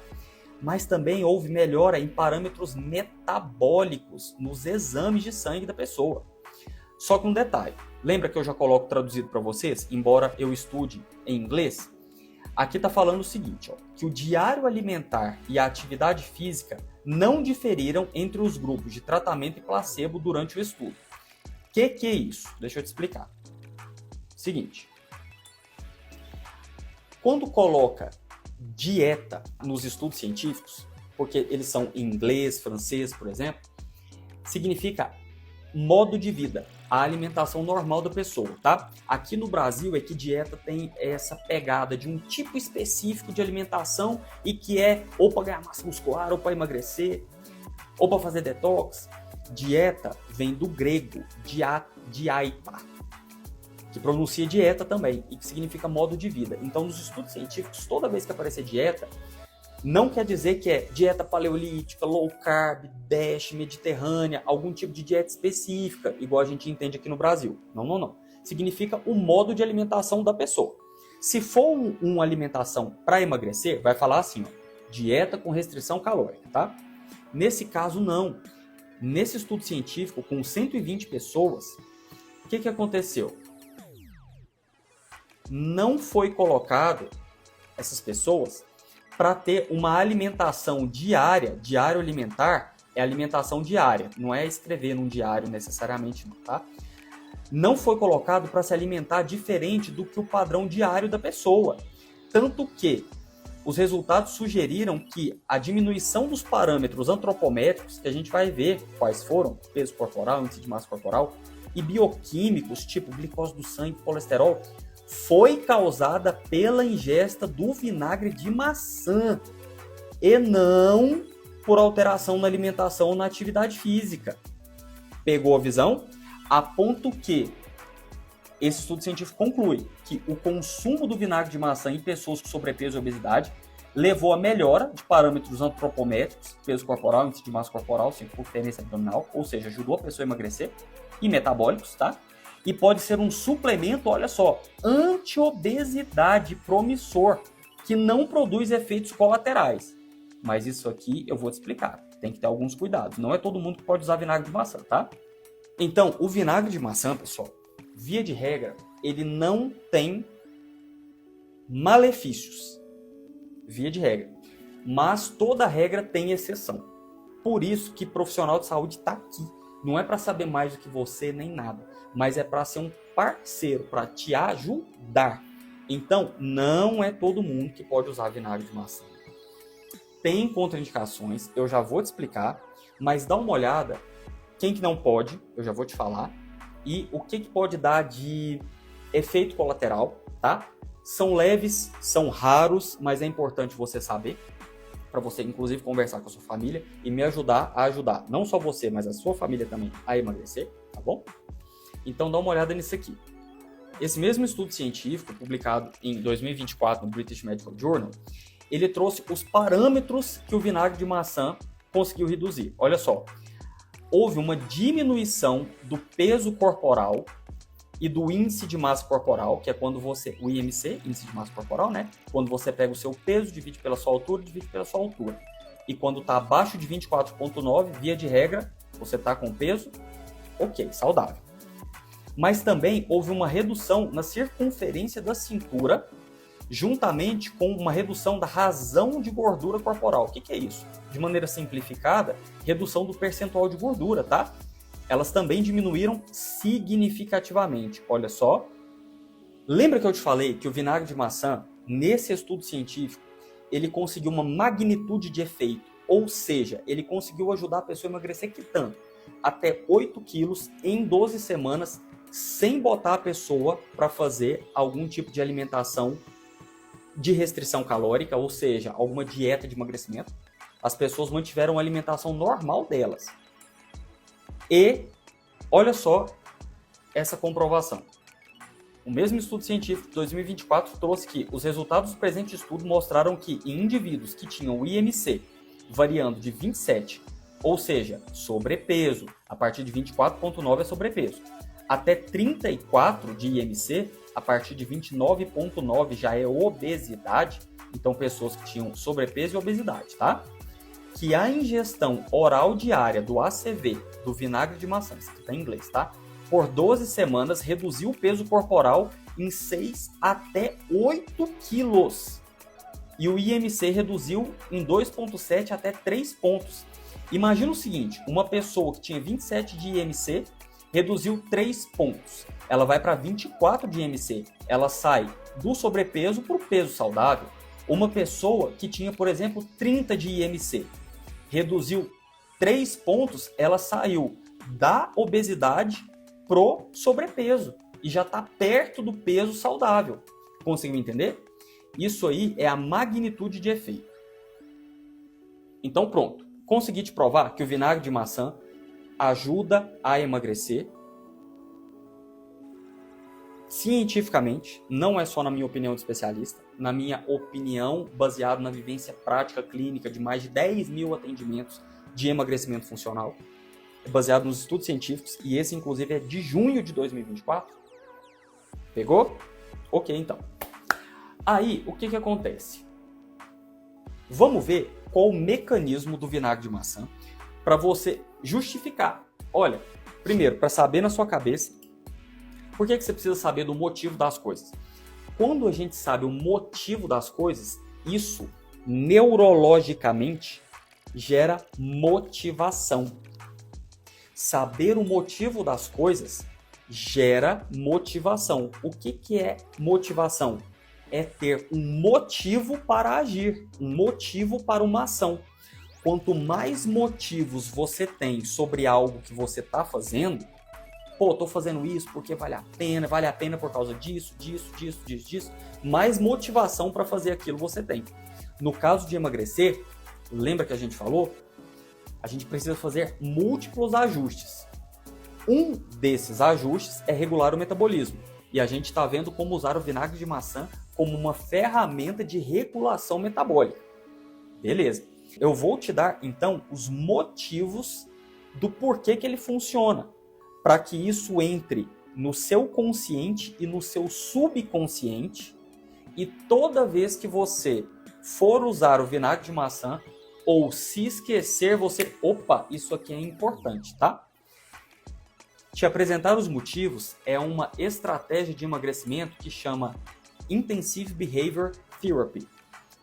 Speaker 1: Mas também houve melhora em parâmetros metabólicos nos exames de sangue da pessoa. Só com um detalhe, lembra que eu já coloco traduzido para vocês, embora eu estude em inglês? Aqui está falando o seguinte, ó, que o diário alimentar e a atividade física não diferiram entre os grupos de tratamento e placebo durante o estudo. O que é isso? Deixa eu te explicar. Seguinte, quando coloca dieta nos estudos científicos, porque eles são em inglês, francês, por exemplo, significa modo de vida, a alimentação normal da pessoa, tá? Aqui no Brasil é que dieta tem essa pegada de um tipo específico de alimentação e que é ou para ganhar massa muscular, ou para emagrecer, ou para fazer detox. Dieta vem do grego, diaita, que pronuncia dieta também e que significa modo de vida. Então, nos estudos científicos, toda vez que aparecer dieta, não quer dizer que é dieta paleolítica, low carb, DASH, mediterrânea, algum tipo de dieta específica, igual a gente entende aqui no Brasil. Não. Significa o modo de alimentação da pessoa. Se for uma alimentação para emagrecer, vai falar assim, ó, dieta com restrição calórica, tá? Nesse caso, não. Nesse estudo científico, com 120 pessoas, o que aconteceu? Não foi colocado essas pessoas para ter uma alimentação diária. Diário alimentar é alimentação diária, não é escrever num diário necessariamente, não, tá? Não foi colocado para se alimentar diferente do que o padrão diário da pessoa. Tanto que os resultados sugeriram que a diminuição dos parâmetros antropométricos, que a gente vai ver quais foram, peso corporal, índice de massa corporal, e bioquímicos, tipo glicose do sangue, colesterol, foi causada pela ingesta do vinagre de maçã e não por alteração na alimentação ou na atividade física. Pegou a visão? A ponto que esse estudo científico conclui que o consumo do vinagre de maçã em pessoas com sobrepeso e obesidade levou a melhora de parâmetros antropométricos, peso corporal, índice de massa corporal, circunferência abdominal, ou seja, ajudou a pessoa a emagrecer, e metabólicos, tá? E pode ser um suplemento, olha só, anti-obesidade promissor, que não produz efeitos colaterais. Mas isso aqui eu vou te explicar. Tem que ter alguns cuidados. Não é todo mundo que pode usar vinagre de maçã, tá? Então, o vinagre de maçã, pessoal, via de regra, ele não tem malefícios. Via de regra. Mas toda regra tem exceção. Por isso que profissional de saúde está aqui. Não é para saber mais do que você nem nada, mas é para ser um parceiro, para te ajudar. Então, não é todo mundo que pode usar vinagre de maçã. Tem contraindicações, eu já vou te explicar, mas dá uma olhada, quem que não pode, eu já vou te falar, e o que pode dar de efeito colateral, tá? São leves, são raros, mas é importante você saber, para você, inclusive, conversar com a sua família e me ajudar a ajudar, não só você, mas a sua família também a emagrecer, tá bom? Então, dá uma olhada nisso aqui. Esse mesmo estudo científico, publicado em 2024 no British Medical Journal, ele trouxe os parâmetros que o vinagre de maçã conseguiu reduzir. Olha só, houve uma diminuição do peso corporal e do índice de massa corporal, que é quando você, o IMC, índice de massa corporal, né? Quando você pega o seu peso, divide pela sua altura, divide pela sua altura. E quando está abaixo de 24,9, via de regra, você está com peso, ok, saudável. Mas também houve uma redução na circunferência da cintura, juntamente com uma redução da razão de gordura corporal. O que é isso? De maneira simplificada, redução do percentual de gordura, tá? Elas também diminuíram significativamente. Olha só. Lembra que eu te falei que o vinagre de maçã, nesse estudo científico, ele conseguiu uma magnitude de efeito. Ou seja, ele conseguiu ajudar a pessoa a emagrecer que tanto? Até 8 quilos em 12 semanas, sem botar a pessoa para fazer algum tipo de alimentação de restrição calórica, ou seja, alguma dieta de emagrecimento. As pessoas mantiveram a alimentação normal delas. E olha só essa comprovação. O mesmo estudo científico de 2024 trouxe que os resultados do presente estudo mostraram que em indivíduos que tinham o IMC variando de 27, ou seja, sobrepeso, a partir de 24,9 é sobrepeso, até 34 de IMC, a partir de 29,9 já é obesidade, então pessoas que tinham sobrepeso e obesidade, tá? Que a ingestão oral diária do ACV, do vinagre de maçã, isso aqui tá em inglês, tá? Por 12 semanas reduziu o peso corporal em 6 até 8 quilos. E o IMC reduziu em 2,7 até 3 pontos. Imagina o seguinte, uma pessoa que tinha 27 de IMC reduziu 3 pontos. Ela vai para 24 de IMC. Ela sai do sobrepeso para o peso saudável. Uma pessoa que tinha, por exemplo, 30 de IMC reduziu 3 pontos, ela saiu da obesidade pro sobrepeso e já está perto do peso saudável. Conseguiu entender? Isso aí é a magnitude de efeito. Então pronto, consegui te provar que o vinagre de maçã ajuda a emagrecer. Cientificamente, não é só na minha opinião de especialista, na minha opinião baseado na vivência prática clínica de mais de 10 mil atendimentos de emagrecimento funcional, é baseado nos estudos científicos, e esse inclusive é de junho de 2024. Pegou? Ok, então. Aí, o que acontece? Vamos ver qual o mecanismo do vinagre de maçã para você justificar. Olha, primeiro, para saber na sua cabeça, por que você precisa saber do motivo das coisas? Quando a gente sabe o motivo das coisas, isso neurologicamente gera motivação. Saber o motivo das coisas gera motivação. O que é motivação? É ter um motivo para agir, um motivo para uma ação. Quanto mais motivos você tem sobre algo que você está fazendo, pô, tô fazendo isso porque vale a pena por causa disso, mais motivação para fazer aquilo você tem. No caso de emagrecer, lembra que a gente falou? A gente precisa fazer múltiplos ajustes. Um desses ajustes é regular o metabolismo. E a gente está vendo como usar o vinagre de maçã como uma ferramenta de regulação metabólica. Beleza. Eu vou te dar, então, os motivos do porquê que ele funciona, para que isso entre no seu consciente e no seu subconsciente, e toda vez que você for usar o vinagre de maçã, ou se esquecer, você... Opa, isso aqui é importante, tá? Te apresentar os motivos é uma estratégia de emagrecimento que chama Intensive Behavior Therapy,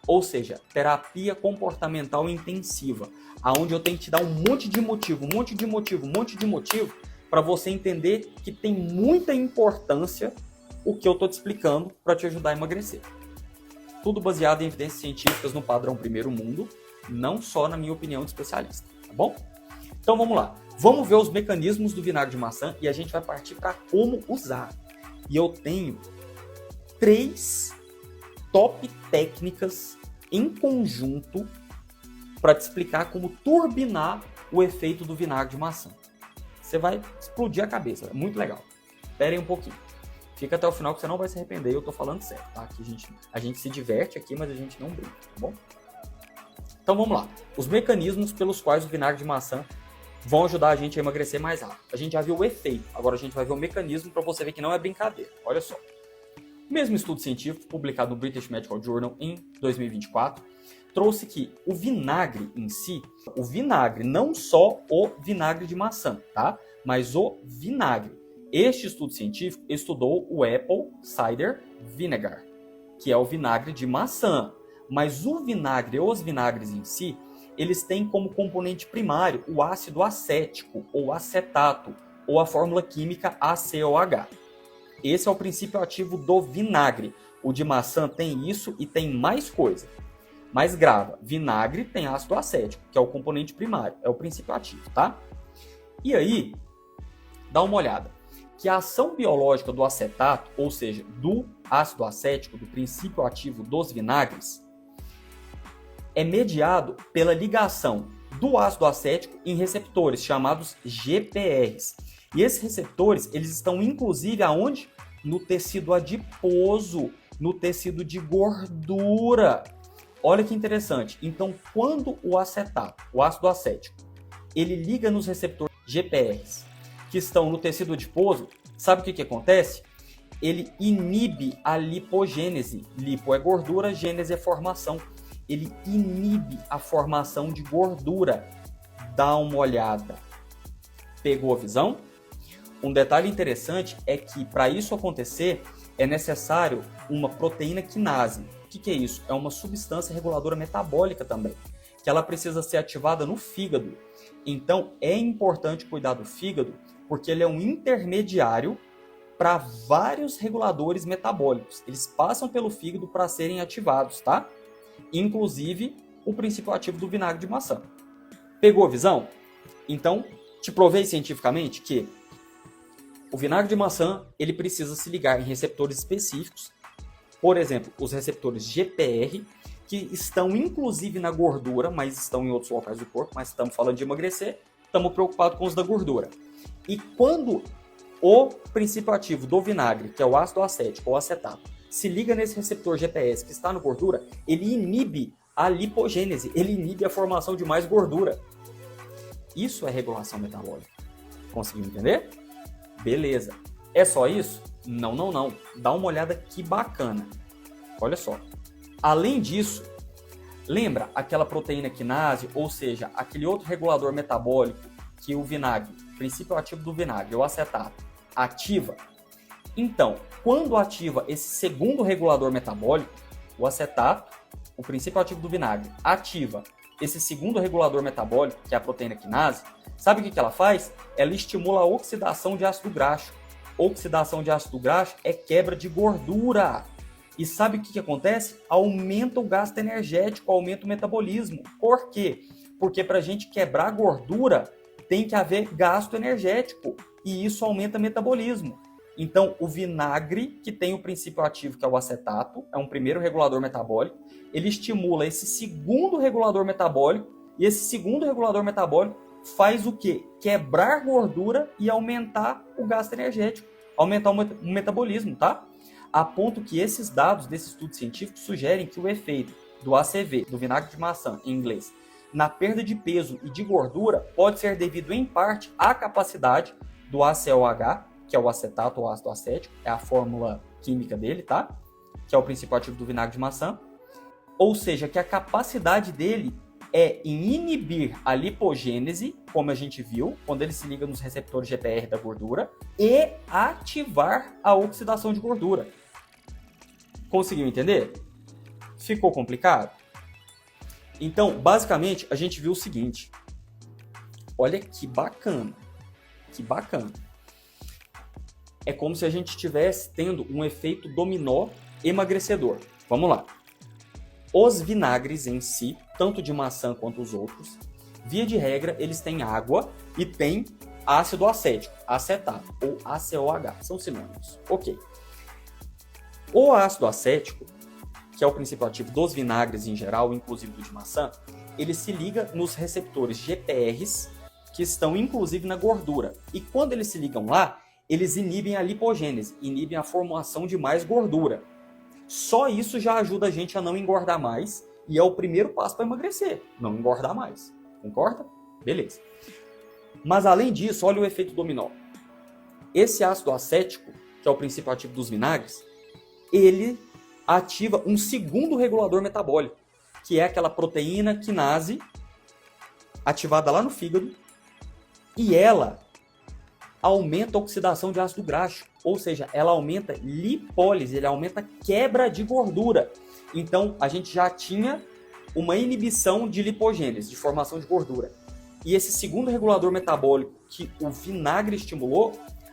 Speaker 1: ou seja, terapia comportamental intensiva, aonde eu tenho que te dar um monte de motivo, para você entender que tem muita importância o que eu estou te explicando para te ajudar a emagrecer. Tudo baseado em evidências científicas no padrão primeiro mundo, não só na minha opinião de especialista, tá bom? Então vamos lá, vamos ver os mecanismos do vinagre de maçã e a gente vai partir para como usar. E eu tenho 3 top técnicas em conjunto para te explicar como turbinar o efeito do vinagre de maçã. Você vai explodir a cabeça, é muito legal. Espere aí um pouquinho. Fica até o final que você não vai se arrepender, eu tô falando sério, tá? Aqui a gente se diverte aqui, mas a gente não brinca, tá bom? Então vamos lá. Os mecanismos pelos quais o vinagre de maçã vão ajudar a gente a emagrecer mais rápido. A gente já viu o efeito, agora a gente vai ver o mecanismo para você ver que não é brincadeira. Olha só. O mesmo estudo científico, publicado no British Medical Journal em 2024, trouxe que o vinagre em si, o vinagre, não só o vinagre de maçã, tá? Mas o vinagre. Este estudo científico estudou o Apple Cider Vinegar, que é o vinagre de maçã. Mas o vinagre, os vinagres em si, eles têm como componente primário o ácido acético, ou acetato, ou a fórmula química ACOH. Esse é o princípio ativo do vinagre. O de maçã tem isso e tem mais coisa. Mas grava, vinagre tem ácido acético, que é o componente primário, é o princípio ativo, tá? E aí, dá uma olhada, que a ação biológica do acetato, ou seja, do ácido acético, do princípio ativo dos vinagres, é mediado pela ligação do ácido acético em receptores chamados GPRs. E esses receptores, eles estão inclusive aonde? No tecido adiposo, no tecido de gordura. Olha que interessante. Então, quando o acetato, o ácido acético, ele liga nos receptores GPRs que estão no tecido adiposo, sabe o que acontece? Ele inibe a lipogênese. Lipo é gordura, gênese é formação. Ele inibe a formação de gordura. Dá uma olhada. Pegou a visão? Um detalhe interessante é que, para isso acontecer, é necessário uma proteína quinase. O que é isso? É uma substância reguladora metabólica também, que ela precisa ser ativada no fígado. Então, é importante cuidar do fígado, porque ele é um intermediário para vários reguladores metabólicos. Eles passam pelo fígado para serem ativados, tá? Inclusive, o princípio ativo do vinagre de maçã. Pegou a visão? Então, te provei cientificamente que o vinagre de maçã, ele precisa se ligar em receptores específicos, por exemplo, os receptores GPR, que estão inclusive na gordura, mas estão em outros locais do corpo, mas estamos falando de emagrecer, estamos preocupados com os da gordura. E quando o princípio ativo do vinagre, que é o ácido acético ou acetato, se liga nesse receptor GPS que está na gordura, ele inibe a lipogênese, ele inibe a formação de mais gordura. Isso é regulação metabólica. Conseguiu entender? Beleza. É só isso? Não, não, não. Dá uma olhada que bacana. Olha só. Além disso, lembra aquela proteína quinase, ou seja, aquele outro regulador metabólico que o vinagre, princípio ativo do vinagre, o acetato, ativa? Então, quando ativa esse segundo regulador metabólico, o acetato, o princípio ativo do vinagre, ativa esse segundo regulador metabólico, que é a proteína quinase, sabe o que ela faz? Ela estimula a oxidação de ácido graxo. Oxidação de ácido graxo é quebra de gordura. E sabe o que acontece? Aumenta o gasto energético, aumenta o metabolismo. Por quê? Porque para a gente quebrar gordura, tem que haver gasto energético. E isso aumenta o metabolismo. Então, o vinagre, que tem o princípio ativo, que é o acetato, é um primeiro regulador metabólico, ele estimula esse segundo regulador metabólico, e esse segundo regulador metabólico faz o quê? Quebrar gordura e aumentar o gasto energético, aumentar o metabolismo, tá? A ponto que esses dados desse estudo científico sugerem que o efeito do ACV, do vinagre de maçã em inglês, na perda de peso e de gordura pode ser devido em parte à capacidade do ACOH, que é o acetato ou ácido acético, é a fórmula química dele, tá? Que é o princípio ativo do vinagre de maçã. Ou seja, que a capacidade dele é em inibir a lipogênese, como a gente viu, quando ele se liga nos receptores GPR da gordura, e ativar a oxidação de gordura. Conseguiu entender? Ficou complicado? Então, basicamente, a gente viu o seguinte. Olha que bacana. Que bacana. É como se a gente estivesse tendo um efeito dominó emagrecedor. Vamos lá. Os vinagres em si, tanto de maçã quanto os outros, via de regra, eles têm água e têm ácido acético, acetato ou ACOH, são sinônimos. Ok. O ácido acético, que é o princípio ativo dos vinagres em geral, inclusive do de maçã, ele se liga nos receptores GPRs, que estão inclusive na gordura. E quando eles se ligam lá, eles inibem a lipogênese, inibem a formação de mais gordura. Só isso já ajuda a gente a não engordar mais e é o primeiro passo para emagrecer, não engordar mais. Concorda? Beleza. Mas além disso, olha o efeito dominó. Esse ácido acético, que é o princípio ativo dos vinagres, ele ativa um segundo regulador metabólico, que é aquela proteína quinase ativada lá no fígado, e ela aumenta a oxidação de ácido graxo, ou seja, ela aumenta lipólise, ele aumenta quebra de gordura. Então, a gente já tinha uma inibição de lipogênese, de formação de gordura. E esse segundo regulador metabólico que o vinagre estimulou,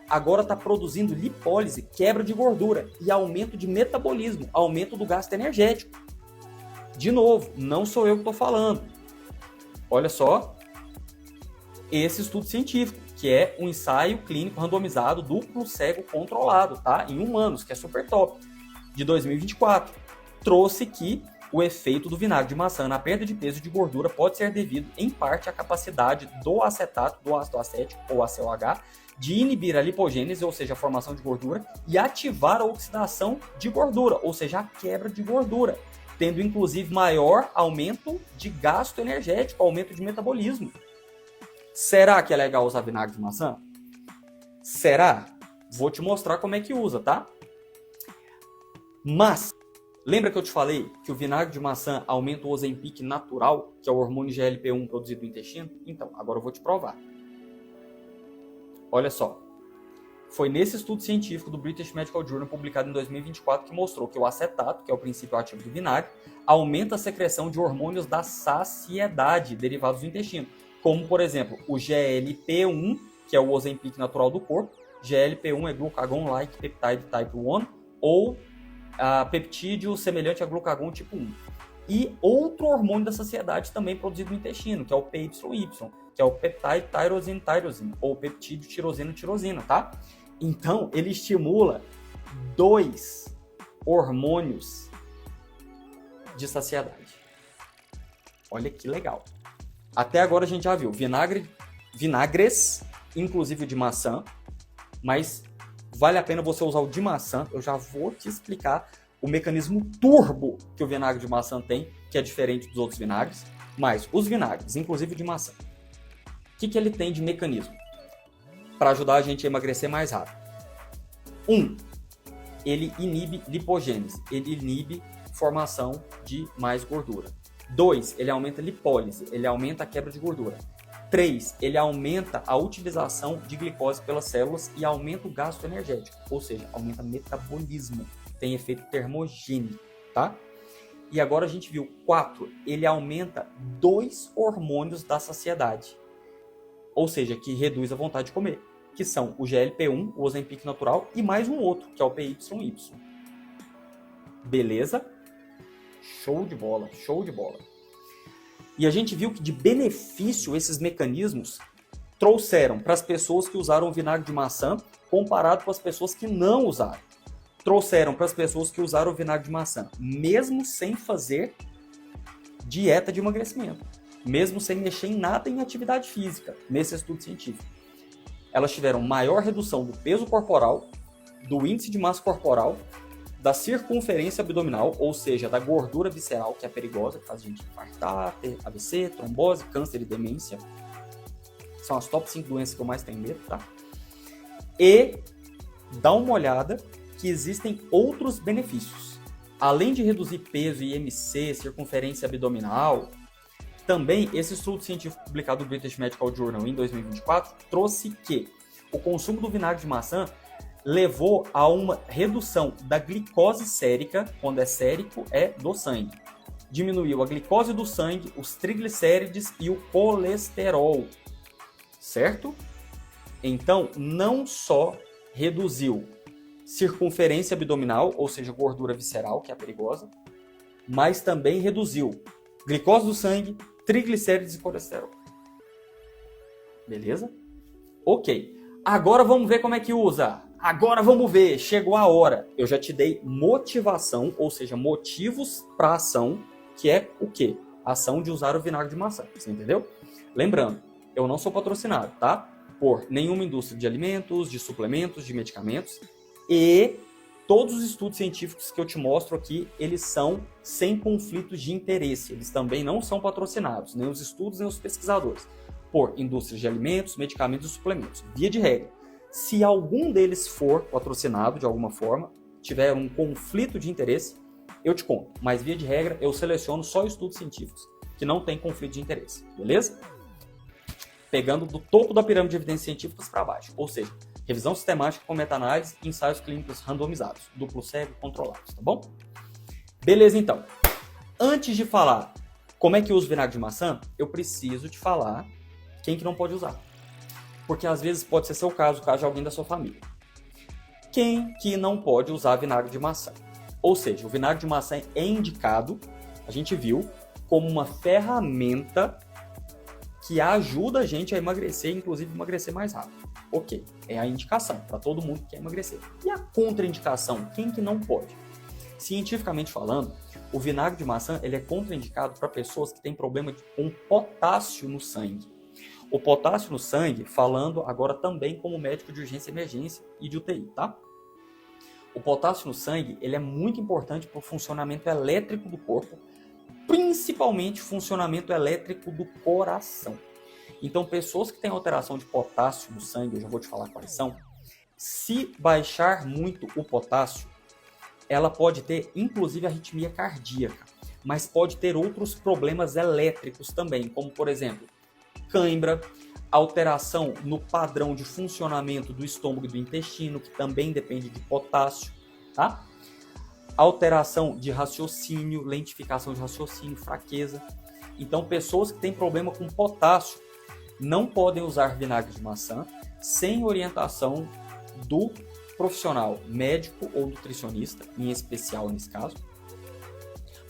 Speaker 1: agora está produzindo lipólise, quebra de gordura e aumento de metabolismo, aumento do gasto energético. De novo, não sou eu que estou falando. Olha só esse estudo científico, que é um ensaio clínico randomizado duplo cego controlado, tá? Em humanos, que é super top, de 2024. Trouxe que o efeito do vinagre de maçã na perda de peso e de gordura pode ser devido, em parte, à capacidade do acetato, do ácido acético, ou ACOH, de inibir a lipogênese, ou seja, a formação de gordura, e ativar a oxidação de gordura, ou seja, a quebra de gordura, tendo inclusive maior aumento de gasto energético, aumento de metabolismo. Será que é legal usar vinagre de maçã? Será? Vou te mostrar como é que usa, tá? Mas, lembra que eu te falei que o vinagre de maçã aumenta o Ozempic natural, que é o hormônio GLP-1 produzido no intestino? Então, agora eu vou te provar. Olha só. Foi nesse estudo científico do British Medical Journal, publicado em 2024, que mostrou que o acetato, que é o princípio ativo do vinagre, aumenta a secreção de hormônios da saciedade derivados do intestino, como, por exemplo, o GLP-1, que é o Ozempic natural do corpo. GLP-1 é Glucagon-like Peptide Type 1, ou peptídeo semelhante a glucagon tipo 1. E outro hormônio da saciedade também produzido no intestino, que é o PYY, que é o Peptide Tyrosine, ou peptídeo tirosina, tá? Então, ele estimula 2 hormônios de saciedade. Olha que legal. Até agora a gente já viu vinagres, inclusive o de maçã, mas vale a pena você usar o de maçã. Eu já vou te explicar o mecanismo turbo que o vinagre de maçã tem, que é diferente dos outros vinagres. Mas os vinagres, inclusive o de maçã, o que ele tem de mecanismo para ajudar a gente a emagrecer mais rápido? 1. Ele inibe lipogênese, ele inibe formação de mais gordura. 2. Ele aumenta a lipólise, ele aumenta a quebra de gordura. 3. Ele aumenta a utilização de glicose pelas células e aumenta o gasto energético, ou seja, aumenta o metabolismo, tem efeito termogênico, tá? E agora a gente viu 4. Ele aumenta 2 hormônios da saciedade, ou seja, que reduz a vontade de comer, que são o GLP-1, o Ozempic natural, e mais um outro, que é o PYY. Beleza? Show de bola, show de bola. E a gente viu que de benefício esses mecanismos trouxeram para as pessoas que usaram o vinagre de maçã comparado com as pessoas que não usaram. Trouxeram para as pessoas que usaram o vinagre de maçã, mesmo sem fazer dieta de emagrecimento, mesmo sem mexer em nada em atividade física, nesse estudo científico. Elas tiveram maior redução do peso corporal, do índice de massa corporal, da circunferência abdominal, ou seja, da gordura visceral, que é perigosa, que faz a gente infartar, ter AVC, trombose, câncer e demência. São as top 5 doenças que eu mais tenho medo, tá? E dá uma olhada que existem outros benefícios. Além de reduzir peso, IMC, circunferência abdominal, também esse estudo científico publicado no British Medical Journal em 2024 trouxe que o consumo do vinagre de maçã levou a uma redução da glicose sérica, quando é sérico, é do sangue. Diminuiu a glicose do sangue, os triglicérides e o colesterol, certo? Então, não só reduziu circunferência abdominal, ou seja, gordura visceral, que é perigosa, mas também reduziu glicose do sangue, triglicérides e colesterol. Beleza? Ok. Agora vamos ver como é que usa. Agora vamos ver, chegou a hora. Eu já te dei motivação, ou seja, motivos para a ação, que é o quê? A ação de usar o vinagre de maçã, você entendeu? Lembrando, eu não sou patrocinado, tá? Por nenhuma indústria de alimentos, de suplementos, de medicamentos, e todos os estudos científicos que eu te mostro aqui, eles são sem conflitos de interesse, eles também não são patrocinados, nem os estudos, nem os pesquisadores. por indústrias de alimentos, medicamentos e suplementos. Via de regra, se algum deles for patrocinado de alguma forma, tiver um conflito de interesse, eu te conto. Mas via de regra, eu seleciono só estudos científicos que não tem conflito de interesse, beleza? Pegando do topo da pirâmide de evidências científicas para baixo, ou seja, revisão sistemática com meta-análise e ensaios clínicos randomizados, duplo cego controlados, tá bom? Beleza, então. Antes de falar como é que usa o vinagre de maçã, eu preciso te falar quem que não pode usar. Porque às vezes pode ser seu caso, o caso de alguém da sua família. Quem que não pode usar vinagre de maçã? Ou seja, o vinagre de maçã é indicado, a gente viu, como uma ferramenta que ajuda a gente a emagrecer, inclusive emagrecer mais rápido. Ok, é a indicação para todo mundo que quer emagrecer. E a contraindicação? Quem que não pode? Cientificamente falando, o vinagre de maçã ele é contraindicado para pessoas que têm problema com potássio no sangue. O potássio no sangue, falando agora também como médico de urgência e emergência e de UTI, tá? O potássio no sangue ele é muito importante para o funcionamento elétrico do corpo, principalmente funcionamento elétrico do coração. Então, pessoas que têm alteração de potássio no sangue, eu já vou te falar quais são, se baixar muito o potássio, ela pode ter, inclusive, arritmia cardíaca, mas pode ter outros problemas elétricos também, como, por exemplo, cãibra, alteração no padrão de funcionamento do estômago e do intestino, que também depende de potássio, tá? Alteração de raciocínio, lentificação de raciocínio, fraqueza. Então, pessoas que têm problema com potássio não podem usar vinagre de maçã sem orientação do profissional médico ou nutricionista, em especial nesse caso.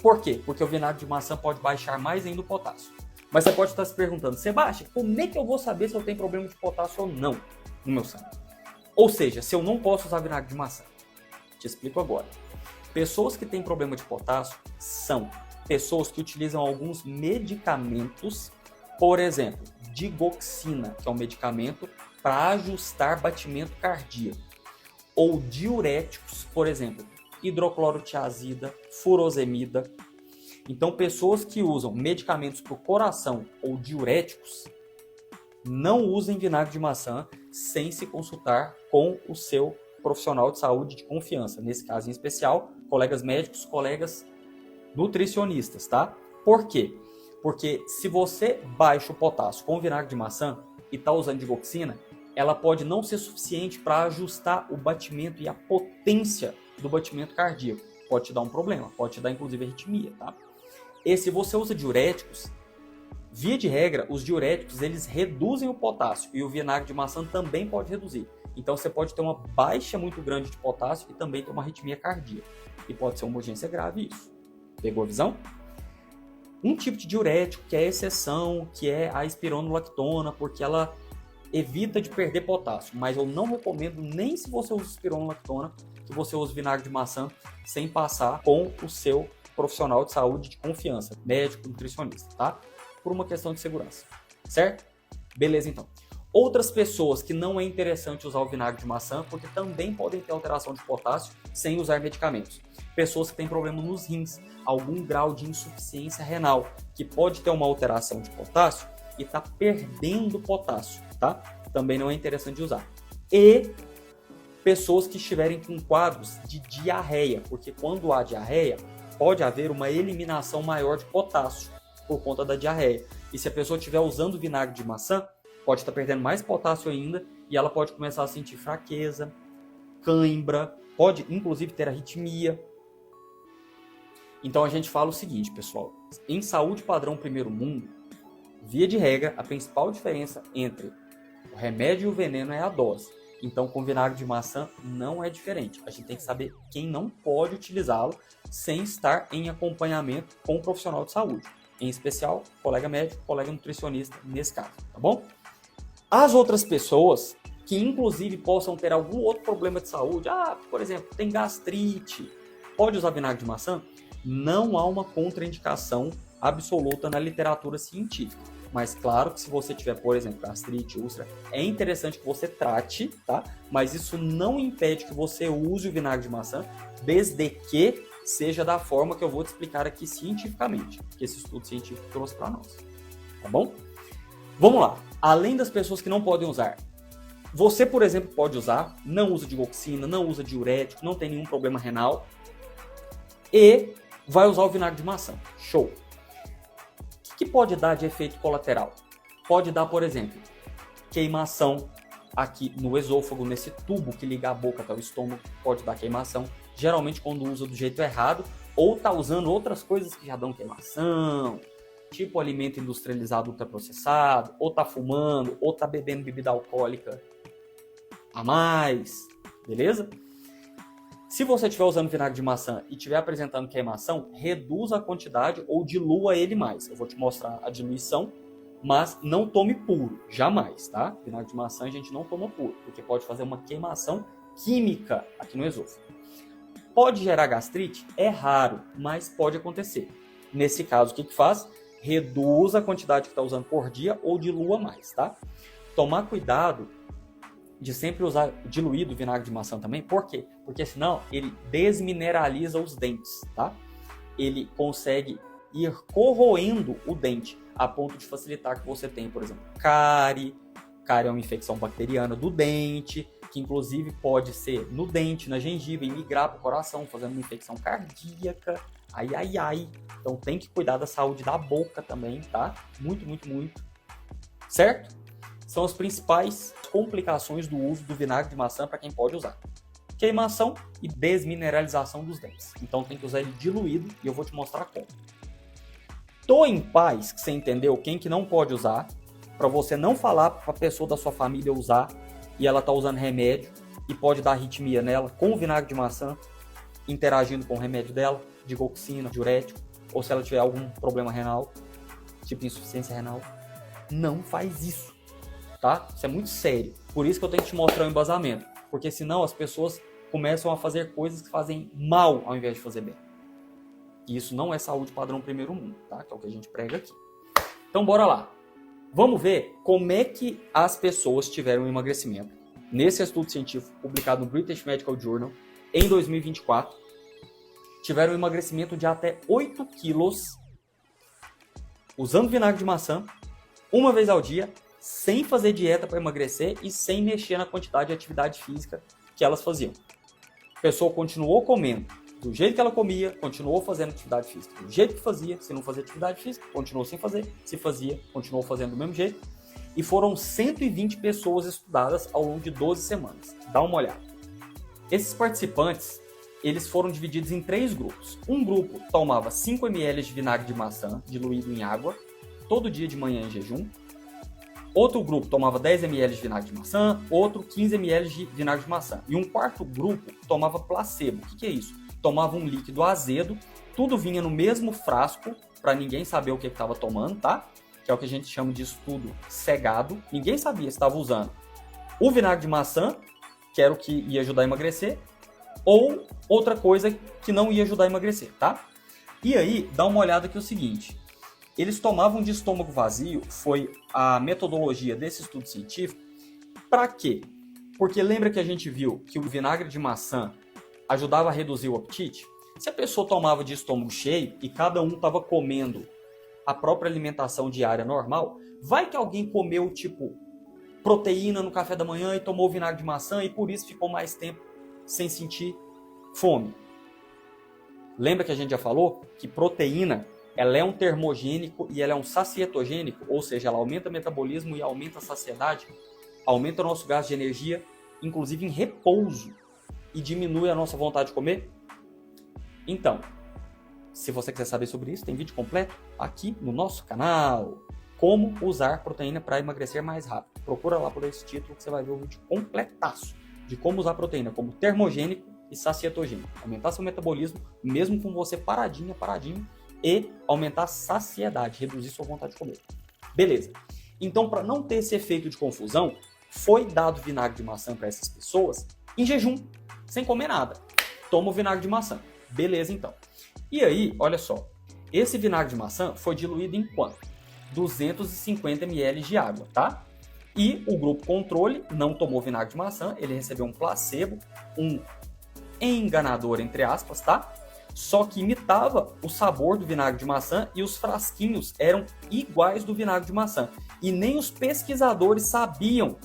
Speaker 1: Por quê? Porque o vinagre de maçã pode baixar mais ainda o potássio. Mas você pode estar se perguntando, Sebastião, como é que eu vou saber se eu tenho problema de potássio ou não no meu sangue? Ou seja, se eu não posso usar vinagre de maçã. Te explico agora. Pessoas que têm problema de potássio são pessoas que utilizam alguns medicamentos, por exemplo, digoxina, que é um medicamento para ajustar batimento cardíaco, ou diuréticos, por exemplo, hidroclorotiazida, furosemida. Então, pessoas que usam medicamentos para o coração ou diuréticos, não usem vinagre de maçã sem se consultar com o seu profissional de saúde de confiança. Nesse caso em especial, colegas médicos, colegas nutricionistas, tá? Por quê? Porque se você baixa o potássio com vinagre de maçã e está usando digoxina, ela pode não ser suficiente para ajustar o batimento e a potência do batimento cardíaco. Pode te dar um problema, pode te dar inclusive arritmia, tá? E se você usa diuréticos, via de regra, os diuréticos eles reduzem o potássio e o vinagre de maçã também pode reduzir. Então você pode ter uma baixa muito grande de potássio e também ter uma arritmia cardíaca. E pode ser uma urgência grave isso. Pegou a visão? Um tipo de diurético que é exceção, que é a espironolactona, porque ela evita de perder potássio. Mas eu não recomendo nem se você usa espironolactona, que você use vinagre de maçã sem passar com o seu profissional de saúde de confiança, médico, nutricionista, tá? Por uma questão de segurança, certo? Beleza, então. Outras pessoas que não é interessante usar o vinagre de maçã, porque também podem ter alteração de potássio sem usar medicamentos. Pessoas que têm problema nos rins, algum grau de insuficiência renal, que pode ter uma alteração de potássio e está perdendo potássio, tá? Também não é interessante usar. E pessoas que estiverem com quadros de diarreia, porque quando há diarreia, pode haver uma eliminação maior de potássio por conta da diarreia. E se a pessoa estiver usando vinagre de maçã, pode estar perdendo mais potássio ainda e ela pode começar a sentir fraqueza, cãibra, pode inclusive ter arritmia. Então a gente fala o seguinte, pessoal, em saúde padrão primeiro mundo, via de regra, a principal diferença entre o remédio e o veneno é a dose. Então com vinagre de maçã não é diferente. A gente tem que saber quem não pode utilizá-lo sem estar em acompanhamento com um profissional de saúde. Em especial, colega médico, colega nutricionista nesse caso, tá bom? As outras pessoas que inclusive possam ter algum outro problema de saúde, por exemplo, tem gastrite, pode usar vinagre de maçã? Não há uma contraindicação absoluta na literatura científica. Mas claro que se você tiver, por exemplo, gastrite, úlcera, é interessante que você trate, tá? Mas isso não impede que você use o vinagre de maçã, desde que seja da forma que eu vou te explicar aqui cientificamente, que esse estudo científico trouxe para nós, tá bom? Vamos lá. Além das pessoas que não podem usar, você, por exemplo, pode usar, não usa digoxina, não usa diurético, não tem nenhum problema renal e vai usar o vinagre de maçã. Show! O que pode dar de efeito colateral? Pode dar, por exemplo, queimação aqui no esôfago, nesse tubo que liga a boca até o estômago, pode dar queimação. Geralmente quando usa do jeito errado, ou tá usando outras coisas que já dão queimação, tipo alimento industrializado ultraprocessado, ou tá fumando, ou tá bebendo bebida alcoólica a mais, beleza? Se você estiver usando vinagre de maçã e estiver apresentando queimação, reduza a quantidade ou dilua ele mais. Eu vou te mostrar a diluição, mas não tome puro, jamais, tá? Vinagre de maçã a gente não toma puro, porque pode fazer uma queimação química aqui no esôfago. Pode gerar gastrite? É raro, mas pode acontecer. Nesse caso, o que faz? Reduz a quantidade que está usando por dia ou dilua mais, tá? Tomar cuidado de sempre usar diluído vinagre de maçã também. Por quê? Porque senão ele desmineraliza os dentes, tá? Ele consegue ir corroendo o dente a ponto de facilitar que você tenha, por exemplo, cárie. Cárie é uma infecção bacteriana do dente, que inclusive pode ser no dente, na gengiva, e migrar para o coração, fazendo uma infecção cardíaca. Ai, ai, ai. Então tem que cuidar da saúde da boca também, tá? Muito, muito, muito. Certo? São as principais complicações do uso do vinagre de maçã para quem pode usar. Queimação e desmineralização dos dentes. Então tem que usar ele diluído e eu vou te mostrar como. Tô em paz, que você entendeu quem que não pode usar, para você não falar para a pessoa da sua família usar e ela tá usando remédio e pode dar arritmia nela com o vinagre de maçã, interagindo com o remédio dela, digoxina, diurético, ou se ela tiver algum problema renal, tipo insuficiência renal. Não faz isso, tá? Isso é muito sério. Por isso que eu tenho que te mostrar o embasamento, porque senão as pessoas começam a fazer coisas que fazem mal ao invés de fazer bem. E isso não é saúde padrão primeiro mundo, tá? Que é o que a gente prega aqui. Então bora lá. Vamos ver como é que as pessoas tiveram um emagrecimento. Nesse estudo científico publicado no British Medical Journal, em 2024, tiveram um emagrecimento de até 8 quilos usando vinagre de maçã, uma vez ao dia, sem fazer dieta para emagrecer e sem mexer na quantidade de atividade física que elas faziam. A pessoa continuou comendo do jeito que ela comia, continuou fazendo atividade física do jeito que fazia. Se não fazia atividade física, continuou sem fazer. Se fazia, continuou fazendo do mesmo jeito. E foram 120 pessoas estudadas ao longo de 12 semanas. Dá uma olhada. Esses participantes, eles foram divididos em 3 grupos. Um grupo tomava 5 ml de vinagre de maçã diluído em água, todo dia de manhã em jejum. Outro grupo tomava 10 ml de vinagre de maçã, outro 15 ml de vinagre de maçã. E um quarto grupo tomava placebo. O que é isso? Tomava um líquido azedo, tudo vinha no mesmo frasco, para ninguém saber o que estava tomando, tá? Que é o que a gente chama de estudo cegado. Ninguém sabia se estava usando o vinagre de maçã, que era o que ia ajudar a emagrecer, ou outra coisa que não ia ajudar a emagrecer, tá? E aí, dá uma olhada aqui o seguinte. Eles tomavam de estômago vazio, foi a metodologia desse estudo científico. Para quê? Porque lembra que a gente viu que o vinagre de maçã ajudava a reduzir o apetite? Se a pessoa tomava de estômago cheio e cada um estava comendo a própria alimentação diária normal, vai que alguém comeu tipo proteína no café da manhã e tomou vinagre de maçã e por isso ficou mais tempo sem sentir fome. Lembra que a gente já falou que proteína ela é um termogênico e ela é um sacietogênico, ou seja, ela aumenta o metabolismo e aumenta a saciedade, aumenta o nosso gasto de energia, inclusive em repouso, e diminui a nossa vontade de comer? Então, se você quiser saber sobre isso, tem vídeo completo aqui no nosso canal. Como usar proteína para emagrecer mais rápido. Procura lá por esse título que você vai ver o vídeo completaço de como usar proteína como termogênico e sacietogênico. Aumentar seu metabolismo, mesmo com você paradinho, e aumentar a saciedade, reduzir sua vontade de comer. Beleza. Então, para não ter esse efeito de confusão, foi dado vinagre de maçã para essas pessoas em jejum, sem comer nada. Toma o vinagre de maçã. Beleza, então. E aí, olha só. Esse vinagre de maçã foi diluído em quanto? 250 ml de água, tá? E o grupo controle não tomou vinagre de maçã, ele recebeu um placebo, um enganador, entre aspas, tá? só que imitava o sabor do vinagre de maçã e os frasquinhos eram iguais do vinagre de maçã. E nem os pesquisadores sabiam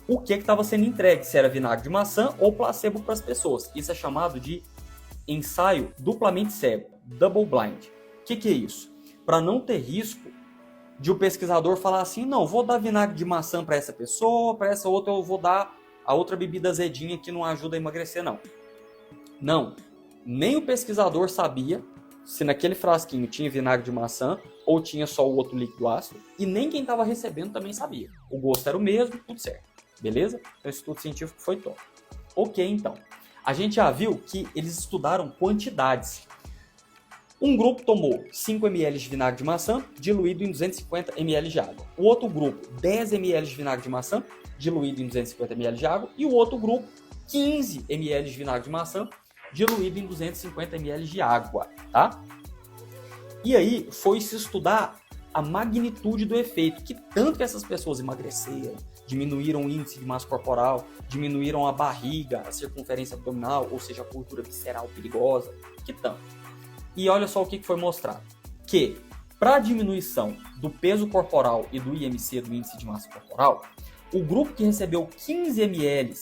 Speaker 1: o que estava sendo entregue, se era vinagre de maçã ou placebo para as pessoas. Isso é chamado de ensaio duplamente cego, double blind. O que é isso? Para não ter risco de o pesquisador falar assim, não, vou dar vinagre de maçã para essa pessoa, para essa outra eu vou dar a outra bebida azedinha que não ajuda a emagrecer, não. Não, nem o pesquisador sabia se naquele frasquinho tinha vinagre de maçã ou tinha só o outro líquido ácido, e nem quem estava recebendo também sabia. O gosto era o mesmo, tudo certo. Beleza? Então, o estudo científico foi top. Ok, então. A gente já viu que eles estudaram quantidades. Um grupo tomou 5 ml de vinagre de maçã, diluído em 250 ml de água. O outro grupo, 10 ml de vinagre de maçã, diluído em 250 ml de água. E o outro grupo, 15 ml de vinagre de maçã, diluído em 250 ml de água, tá? E aí foi se estudar a magnitude do efeito, que tanto que essas pessoas emagreceram, diminuíram o índice de massa corporal, diminuíram a barriga, a circunferência abdominal, ou seja, a gordura visceral perigosa, que tanto. E olha só o que foi mostrado, que para a diminuição do peso corporal e do IMC, do índice de massa corporal, o grupo que recebeu 15 ml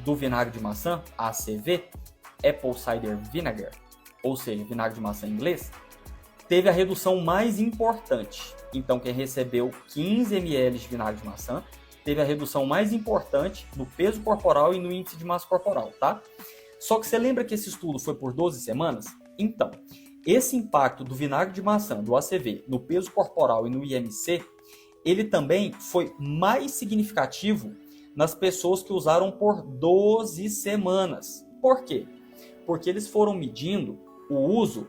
Speaker 1: do vinagre de maçã, ACV, Apple Cider Vinegar, ou seja, vinagre de maçã em inglês, teve a redução mais importante. Então, quem recebeu 15 ml de vinagre de maçã teve a redução mais importante no peso corporal e no índice de massa corporal, tá? Só que você lembra que esse estudo foi por 12 semanas? Então, esse impacto do vinagre de maçã, do ACV, no peso corporal e no IMC, ele também foi mais significativo nas pessoas que usaram por 12 semanas. Por quê? Porque eles foram medindo o uso.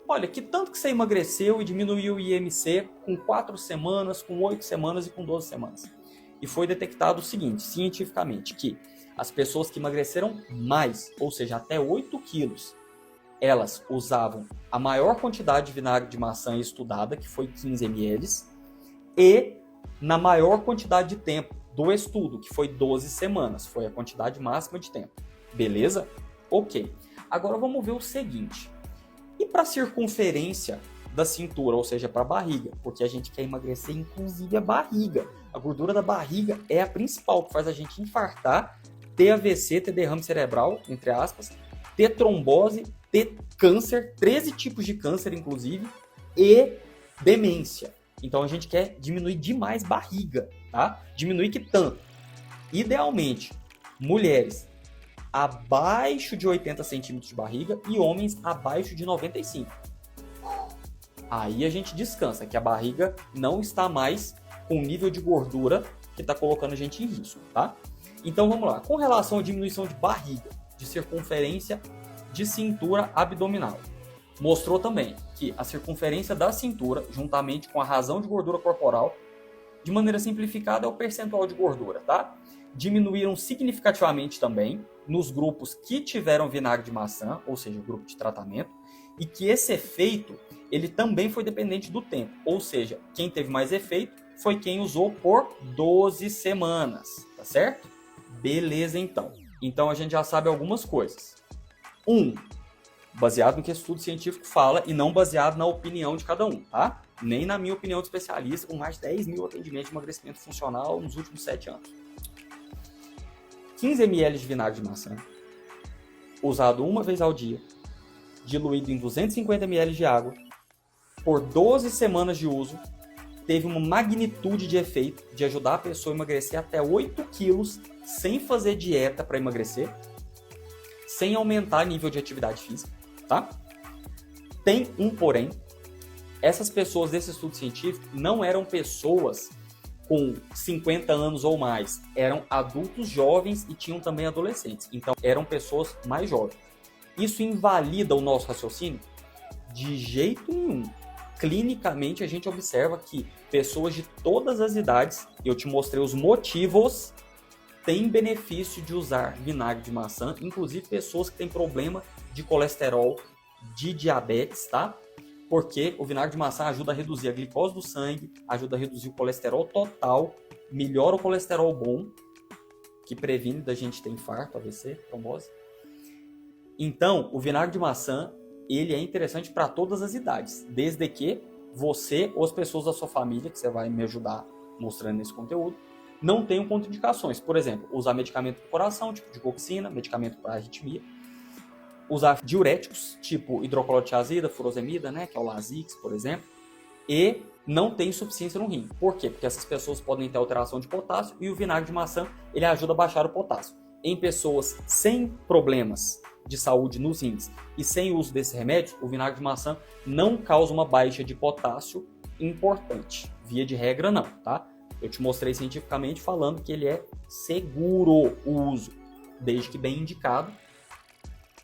Speaker 1: Olha, que tanto que você emagreceu e diminuiu o IMC com 4 semanas, com 8 semanas e com 12 semanas. E foi detectado o seguinte, cientificamente, que as pessoas que emagreceram mais, ou seja, até 8 quilos, elas usavam a maior quantidade de vinagre de maçã estudada, que foi 15 ml, e na maior quantidade de tempo do estudo, que foi 12 semanas, foi a quantidade máxima de tempo. Beleza? Ok. Agora vamos ver o seguinte. E para a circunferência da cintura, ou seja, para a barriga? Porque a gente quer emagrecer, inclusive a barriga. A gordura da barriga é a principal, que faz a gente infartar, ter AVC, ter derrame cerebral, entre aspas, ter trombose, ter câncer, 13 tipos de câncer, inclusive, e demência. Então a gente quer diminuir demais barriga, tá? Diminuir que tanto? Idealmente, mulheres abaixo de 80 centímetros de barriga e homens abaixo de 95. Aí a gente descansa, que a barriga não está mais com o nível de gordura que está colocando a gente em risco, tá? Então vamos lá. Com relação à diminuição de barriga, de circunferência de cintura abdominal, mostrou também que a circunferência da cintura, juntamente com a razão de gordura corporal, de maneira simplificada é o percentual de gordura, tá? Diminuíram significativamente também nos grupos que tiveram vinagre de maçã, ou seja, o grupo de tratamento, e que esse efeito ele também foi dependente do tempo, ou seja, quem teve mais efeito foi quem usou por 12 semanas, tá certo? Beleza, então. Então a gente já sabe algumas coisas. Baseado no que esse estudo científico fala e não baseado na opinião de cada um, tá? Nem na minha opinião de especialista, com mais de 10 mil atendimentos de emagrecimento funcional nos últimos 7 anos. 15 ml de vinagre de maçã, usado uma vez ao dia, diluído em 250 ml de água, por 12 semanas de uso, teve uma magnitude de efeito de ajudar a pessoa a emagrecer até 8 quilos sem fazer dieta para emagrecer, sem aumentar nível de atividade física, tá? Tem um porém, essas pessoas desse estudo científico não eram pessoas com 50 anos ou mais, eram adultos jovens e tinham também adolescentes, então eram pessoas mais jovens. Isso invalida o nosso raciocínio? De jeito nenhum. Clinicamente a gente observa que pessoas de todas as idades, eu te mostrei os motivos, têm benefício de usar vinagre de maçã, inclusive pessoas que têm problema de colesterol, de diabetes, tá? Porque o vinagre de maçã ajuda a reduzir a glicose do sangue, ajuda a reduzir o colesterol total, melhora o colesterol bom, que previne da gente ter infarto, AVC, trombose. Então, o vinagre de maçã ele é interessante para todas as idades, desde que você ou as pessoas da sua família, que você vai me ajudar mostrando esse conteúdo, não tenham contraindicações. Por exemplo, usar medicamento para o coração, tipo digoxina, medicamento para arritmia, usar diuréticos, tipo hidroclorotiazida, furosemida, né, que é o Lasix, por exemplo, e não tem insuficiência no rim. Por quê? Porque essas pessoas podem ter alteração de potássio e o vinagre de maçã ele ajuda a baixar o potássio. Em pessoas sem problemas de saúde nos rins e sem uso desses remédios, o vinagre de maçã não causa uma baixa de potássio importante. Via de regra, não, tá? Eu te mostrei cientificamente falando que ele é seguro o uso, desde que bem indicado.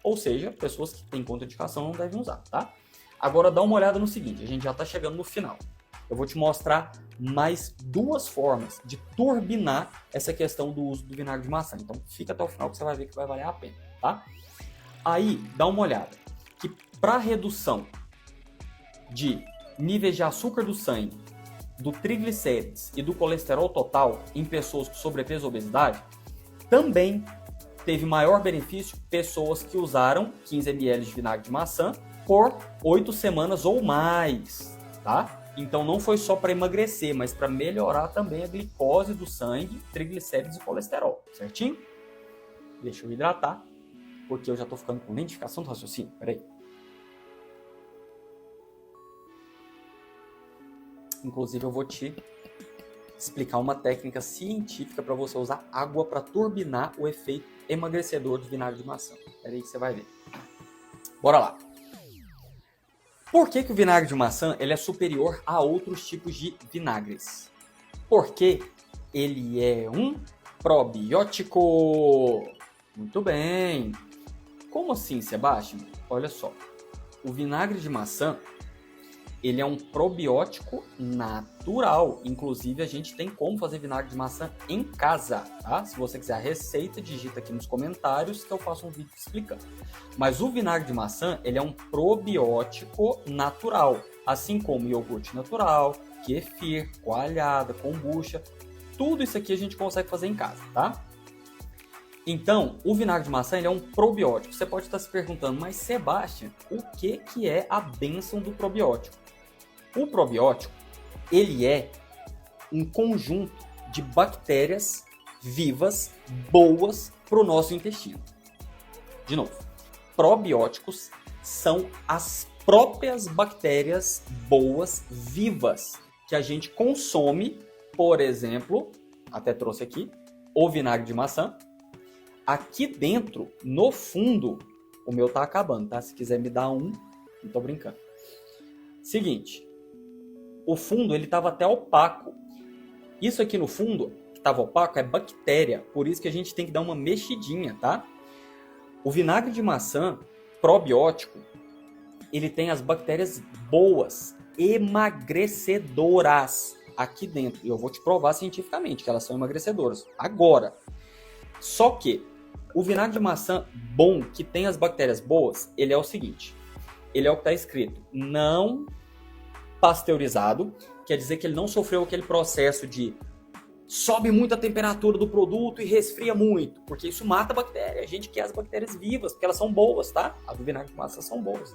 Speaker 1: Ou seja, pessoas que têm contraindicação não devem usar, tá? Agora dá uma olhada no seguinte, a gente já está chegando no final. Eu vou te mostrar mais 2 formas de turbinar essa questão do uso do vinagre de maçã. Então fica até o final que você vai ver que vai valer a pena, tá? Aí, dá uma olhada, que para redução de níveis de açúcar do sangue, do triglicérides e do colesterol total em pessoas com sobrepeso e obesidade, também teve maior benefício pessoas que usaram 15 ml de vinagre de maçã por 8 semanas ou mais, tá? Então não foi só para emagrecer, mas para melhorar também a glicose do sangue, triglicérides e colesterol, certinho? Deixa eu hidratar, porque eu já estou ficando com lentificação do raciocínio. Peraí. Inclusive eu vou te explicar uma técnica científica para você usar água para turbinar o efeito emagrecedor do vinagre de maçã. Peraí que você vai ver. Bora lá. Por que o vinagre de maçã ele é superior a outros tipos de vinagres? Porque ele é um probiótico. Muito bem. Como assim, Sebastião? Olha só. O vinagre de maçã ele é um probiótico natural. Inclusive, a gente tem como fazer vinagre de maçã em casa, tá? Se você quiser a receita, digita aqui nos comentários que eu faço um vídeo explicando. Mas o vinagre de maçã, ele é um probiótico natural. Assim como iogurte natural, kefir, coalhada, kombucha. Tudo isso aqui a gente consegue fazer em casa, tá? Então, o vinagre de maçã ele é um probiótico. Você pode estar se perguntando, mas Sebastião, o que é a bênção do probiótico? O probiótico, ele é um conjunto de bactérias vivas, boas para o nosso intestino. De novo, probióticos são as próprias bactérias boas, vivas, que a gente consome, por exemplo, até trouxe aqui, o vinagre de maçã. Aqui dentro, no fundo, o meu tá acabando, tá? Se quiser me dar um, não tô brincando. Seguinte, o fundo ele tava até opaco. Isso aqui no fundo, que tava opaco, é bactéria, por isso que a gente tem que dar uma mexidinha, tá? O vinagre de maçã probiótico, ele tem as bactérias boas, emagrecedoras aqui dentro. E eu vou te provar cientificamente que elas são emagrecedoras. Agora, só que o vinagre de maçã bom, que tem as bactérias boas, ele é o seguinte. Ele é o que está escrito, não pasteurizado, quer dizer que ele não sofreu aquele processo de sobe muito a temperatura do produto e resfria muito, porque isso mata a bactéria. A gente quer as bactérias vivas, porque elas são boas, tá? As do vinagre de maçã são boas.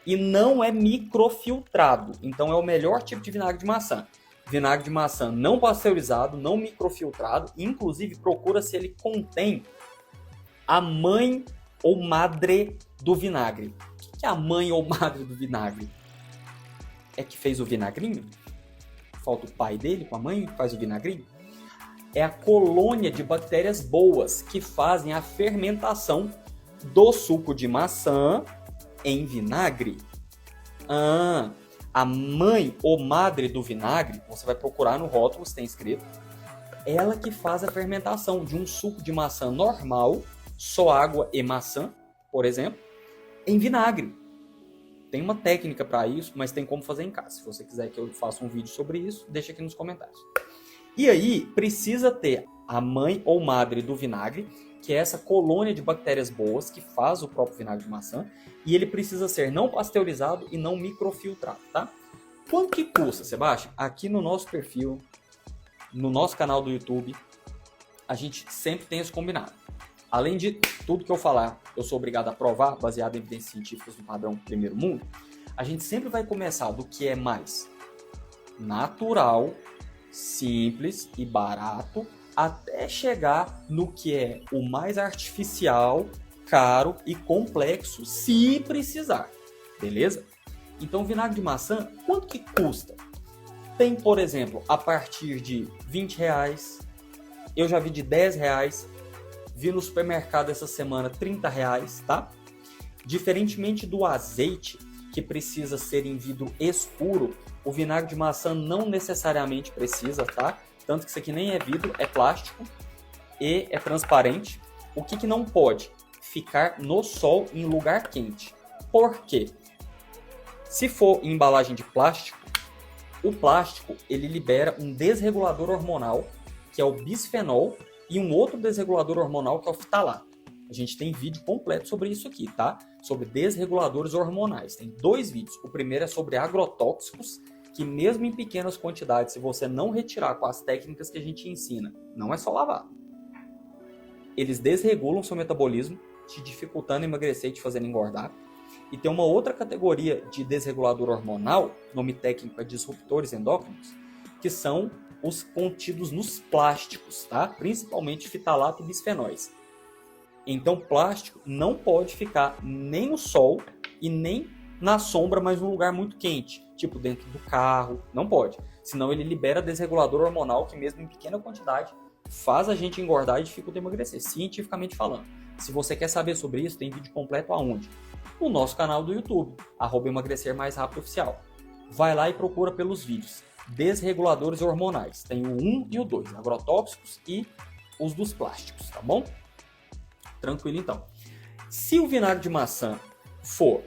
Speaker 1: E não é microfiltrado, então é o melhor tipo de vinagre de maçã. Vinagre de maçã não pasteurizado, não microfiltrado, inclusive procura se ele contém a mãe ou madre do vinagre. O que é a mãe ou madre do vinagre? É que fez o vinagrinho? Falta o pai dele com a mãe que faz o vinagrinho? É a colônia de bactérias boas que fazem a fermentação do suco de maçã em vinagre. A mãe ou madre do vinagre, você vai procurar no rótulo se tem escrito, ela que faz a fermentação de um suco de maçã normal, só água e maçã, por exemplo, em vinagre. Tem uma técnica para isso, mas tem como fazer em casa. Se você quiser que eu faça um vídeo sobre isso, deixa aqui nos comentários. E aí, precisa ter a mãe ou madre do vinagre, que é essa colônia de bactérias boas que faz o próprio vinagre de maçã, e ele precisa ser não pasteurizado e não microfiltrado, tá? Quanto que custa, Sebastião? Aqui no nosso perfil, no nosso canal do YouTube, a gente sempre tem esse combinado. além de tudo que eu falar, eu sou obrigado a provar, baseado em evidências científicas do padrão primeiro mundo, a gente sempre vai começar do que é mais natural, simples e barato, até chegar no que é o mais artificial, caro e complexo, se precisar. Beleza? Então, vinagre de maçã, quanto que custa? Tem, por exemplo, a partir de R$20, eu já vi de R$10, vi no supermercado essa semana R$30, tá? Diferentemente do azeite, que precisa ser em vidro escuro, o vinagre de maçã não necessariamente precisa, tá? Tanto que isso aqui nem é vidro, é plástico e é transparente. O que não pode? Ficar no sol em lugar quente. Por quê? Se for em embalagem de plástico, o plástico ele libera um desregulador hormonal, que é o bisfenol, e um outro desregulador hormonal, que é o ftalato. A gente tem vídeo completo sobre isso aqui, tá? Sobre desreguladores hormonais. Tem 2 vídeos. O primeiro é sobre agrotóxicos, que mesmo em pequenas quantidades, se você não retirar com as técnicas que a gente ensina, não é só lavar. Eles desregulam seu metabolismo, te dificultando emagrecer e te fazendo engordar. E tem uma outra categoria de desregulador hormonal, nome técnico é disruptores endócrinos, que são os contidos nos plásticos, tá? Principalmente fitalato e bisfenóis. Então, plástico não pode ficar nem no sol e nem na sombra, mas num lugar muito quente, tipo dentro do carro, não pode. Senão ele libera desregulador hormonal que mesmo em pequena quantidade faz a gente engordar e dificulta emagrecer, cientificamente falando. Se você quer saber sobre isso, tem vídeo completo aonde? No nosso canal do YouTube, @emagrecermaisrapido_oficial. Vai lá e procura pelos vídeos. Desreguladores hormonais. Tem o 1 e o 2, agrotóxicos e os dos plásticos, tá bom? Tranquilo então. Se o vinagre de maçã for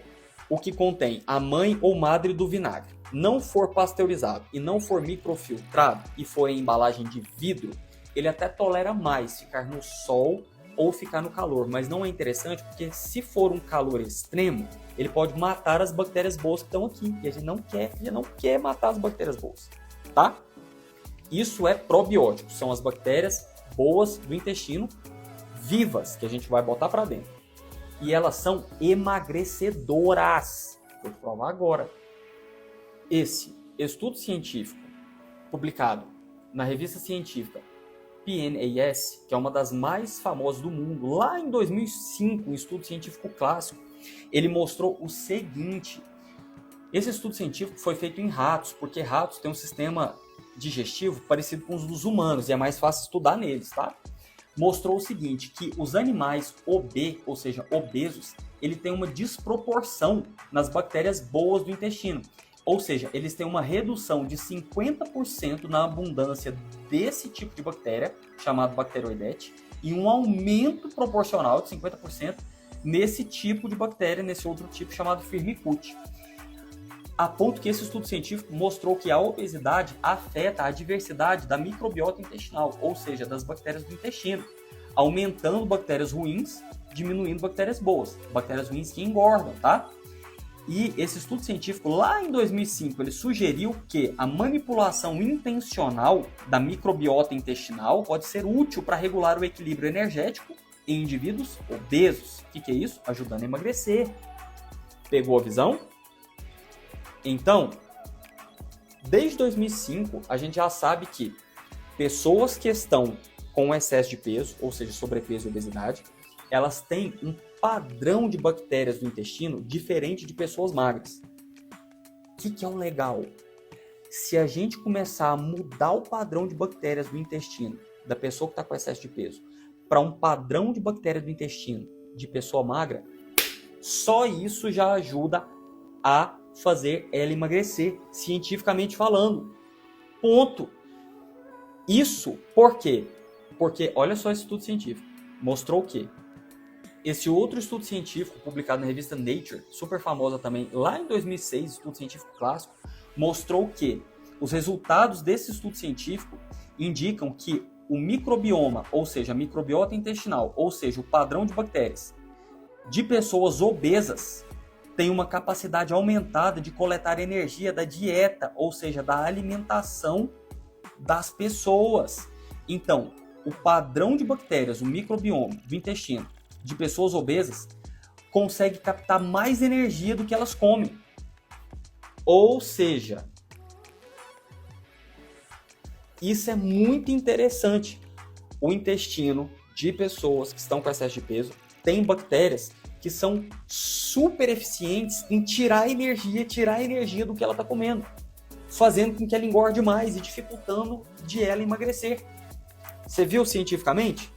Speaker 1: o que contém a mãe ou madre do vinagre, não for pasteurizado e não for microfiltrado e for em embalagem de vidro, ele até tolera mais ficar no sol ou ficar no calor, mas não é interessante porque se for um calor extremo, ele pode matar as bactérias boas que estão aqui, e a gente não quer matar as bactérias boas, tá? Isso é probiótico, são as bactérias boas do intestino vivas que a gente vai botar para dentro. E elas são emagrecedoras. Vou provar agora. Esse estudo científico publicado na revista científica PNAS, que é uma das mais famosas do mundo, lá em 2005, um estudo científico clássico, ele mostrou o seguinte. Esse estudo científico foi feito em ratos, porque ratos têm um sistema digestivo parecido com os dos humanos e é mais fácil estudar neles, tá? Mostrou o seguinte, que os animais ou seja, obesos, ele tem uma desproporção nas bactérias boas do intestino. Ou seja, eles têm uma redução de 50% na abundância desse tipo de bactéria, chamado Bacteroidete, e um aumento proporcional de 50% nesse tipo de bactéria, nesse outro tipo chamado Firmicutes. A ponto que esse estudo científico mostrou que a obesidade afeta a diversidade da microbiota intestinal, ou seja, das bactérias do intestino, aumentando bactérias ruins, diminuindo bactérias boas, bactérias ruins que engordam, tá? E esse estudo científico, lá em 2005, ele sugeriu que a manipulação intencional da microbiota intestinal pode ser útil para regular o equilíbrio energético em indivíduos obesos. O que é isso? Ajudando a emagrecer. Pegou a visão? Então, desde 2005, a gente já sabe que pessoas que estão com excesso de peso, ou seja, sobrepeso e obesidade, elas têm um padrão de bactérias do intestino diferente de pessoas magras. O que é o legal? Se a gente começar a mudar o padrão de bactérias do intestino da pessoa que está com excesso de peso para um padrão de bactérias do intestino de pessoa magra, só isso já ajuda a fazer ela emagrecer, cientificamente falando. Ponto. Isso por quê? Porque olha só esse estudo científico. Mostrou o quê? Esse outro estudo científico publicado na revista Nature, super famosa também, lá em 2006, estudo científico clássico, mostrou que os resultados desse estudo científico indicam que o microbioma, ou seja, a microbiota intestinal, ou seja, o padrão de bactérias de pessoas obesas tem uma capacidade aumentada de coletar energia da dieta, ou seja, da alimentação das pessoas. Então, o padrão de bactérias, o microbioma do intestino de pessoas obesas, consegue captar mais energia do que elas comem. Ou seja, isso é muito interessante. O intestino de pessoas que estão com excesso de peso tem bactérias que são super eficientes em tirar energia do que ela está comendo, fazendo com que ela engorde mais e dificultando de ela emagrecer. Você viu cientificamente?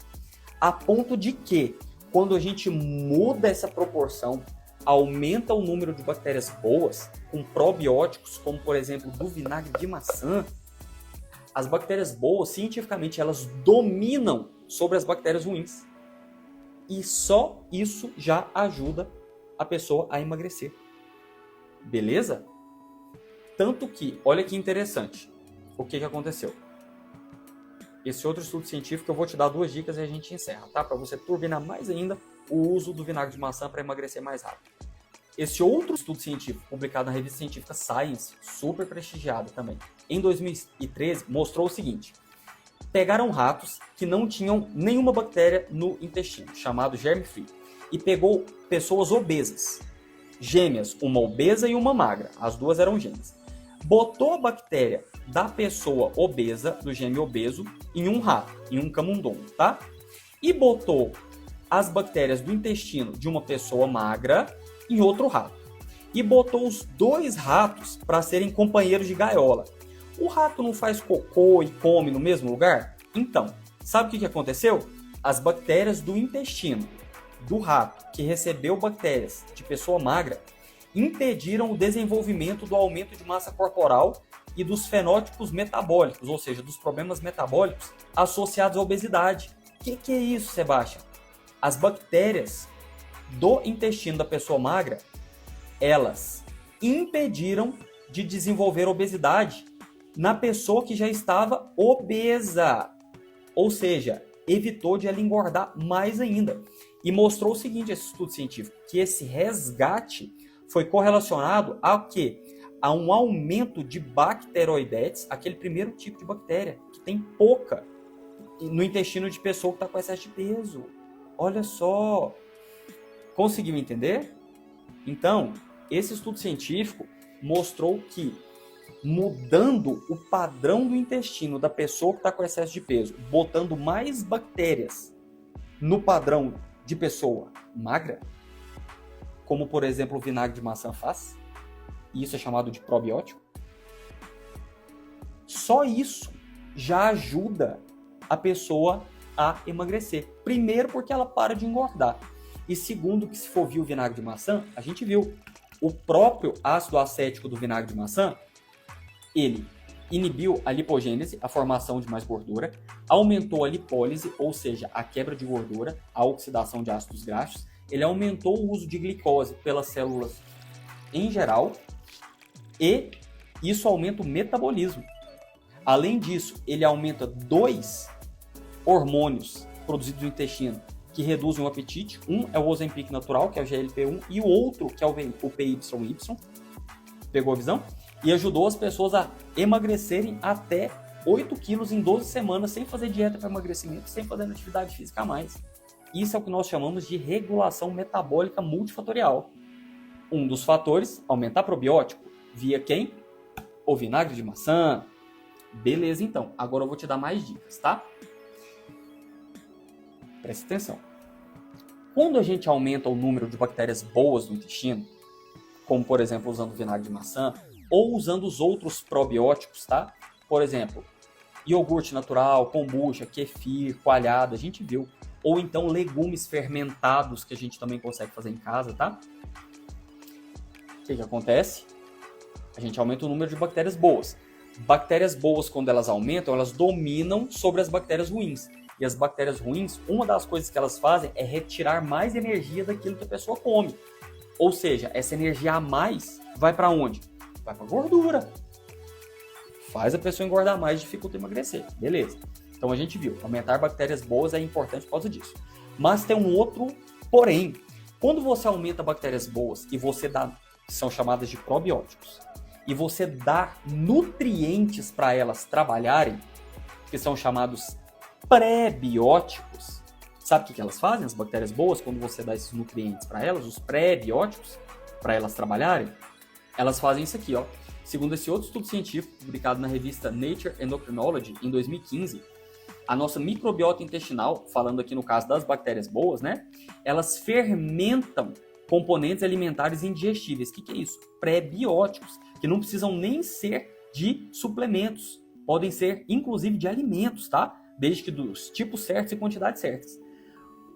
Speaker 1: A ponto de que, quando a gente muda essa proporção, aumenta o número de bactérias boas, com probióticos, como por exemplo do vinagre de maçã, as bactérias boas, cientificamente, elas dominam sobre as bactérias ruins. E só isso já ajuda a pessoa a emagrecer. Beleza? Tanto que, olha que interessante, o que aconteceu. Esse outro estudo científico, eu vou te dar 2 dicas e a gente encerra, tá? Para você turbinar mais ainda o uso do vinagre de maçã para emagrecer mais rápido. Esse outro estudo científico, publicado na revista científica Science, super prestigiado também, em 2013, mostrou o seguinte. Pegaram ratos que não tinham nenhuma bactéria no intestino, chamado germe-free, e pegou pessoas obesas, gêmeas, uma obesa e uma magra, as 2 eram gêmeas. Botou a bactéria da pessoa obesa, do gêmeo obeso, em um rato, em um camundongo, tá? E botou as bactérias do intestino de uma pessoa magra em outro rato. E botou os 2 ratos para serem companheiros de gaiola. O rato não faz cocô e come no mesmo lugar? Então, sabe o que aconteceu? As bactérias do intestino do rato, que recebeu bactérias de pessoa magra, impediram o desenvolvimento do aumento de massa corporal e dos fenótipos metabólicos, ou seja, dos problemas metabólicos associados à obesidade. O que é isso, Sebastião? As bactérias do intestino da pessoa magra, elas impediram de desenvolver obesidade na pessoa que já estava obesa. Ou seja, evitou de ela engordar mais ainda. E mostrou o seguinte, esse estudo científico, que esse resgate foi correlacionado ao quê? A um aumento de bacteroidetes, aquele primeiro tipo de bactéria, que tem pouca no intestino de pessoa que está com excesso de peso. Olha só. Conseguiu entender? Então, esse estudo científico mostrou que, mudando o padrão do intestino da pessoa que está com excesso de peso, botando mais bactérias no padrão de pessoa magra, como por exemplo o vinagre de maçã faz, e isso é chamado de probiótico, só isso já ajuda a pessoa a emagrecer. Primeiro, porque ela para de engordar. E segundo, que se for ver o vinagre de maçã, a gente viu o próprio ácido acético do vinagre de maçã, ele inibiu a lipogênese, a formação de mais gordura, aumentou a lipólise, ou seja, a quebra de gordura, a oxidação de ácidos graxos, ele aumentou o uso de glicose pelas células em geral e isso aumenta o metabolismo. Além disso, ele aumenta 2 hormônios produzidos no intestino que reduzem o apetite. Um é o Ozempic natural, que é o GLP-1, e o outro, que é o PYY. Pegou a visão? E ajudou as pessoas a emagrecerem até 8 quilos em 12 semanas, sem fazer dieta para emagrecimento, sem fazer atividade física a mais. Isso é o que nós chamamos de regulação metabólica multifatorial. Um dos fatores, aumentar probiótico, via quem? O vinagre de maçã. Beleza, então. Agora eu vou te dar mais dicas, tá? Presta atenção. Quando a gente aumenta o número de bactérias boas no intestino, como por exemplo usando vinagre de maçã, ou usando os outros probióticos, tá? Por exemplo, iogurte natural, kombucha, kefir, coalhada, a gente viu. Ou então legumes fermentados, que a gente também consegue fazer em casa, tá? O que acontece? A gente aumenta o número de bactérias boas. Bactérias boas, quando elas aumentam, elas dominam sobre as bactérias ruins. E as bactérias ruins, uma das coisas que elas fazem é retirar mais energia daquilo que a pessoa come. Ou seja, essa energia a mais vai para onde? Vai para gordura. Faz a pessoa engordar mais e dificulta emagrecer. Beleza. Então a gente viu, aumentar bactérias boas é importante por causa disso. Mas tem um outro porém. Quando você aumenta bactérias boas e você dá, que são chamadas de probióticos, e você dá nutrientes para elas trabalharem, que são chamados pré-bióticos, sabe o que elas fazem, as bactérias boas, quando você dá esses nutrientes para elas, os pré-bióticos, para elas trabalharem? Elas fazem isso aqui, ó. Segundo esse outro estudo científico publicado na revista Nature Endocrinology em 2015, a nossa microbiota intestinal, falando aqui no caso das bactérias boas, né? Elas fermentam componentes alimentares indigestíveis. O que é isso? Pré-bióticos, que não precisam nem ser de suplementos. Podem ser, inclusive, de alimentos, tá? Desde que dos tipos certos e quantidades certas.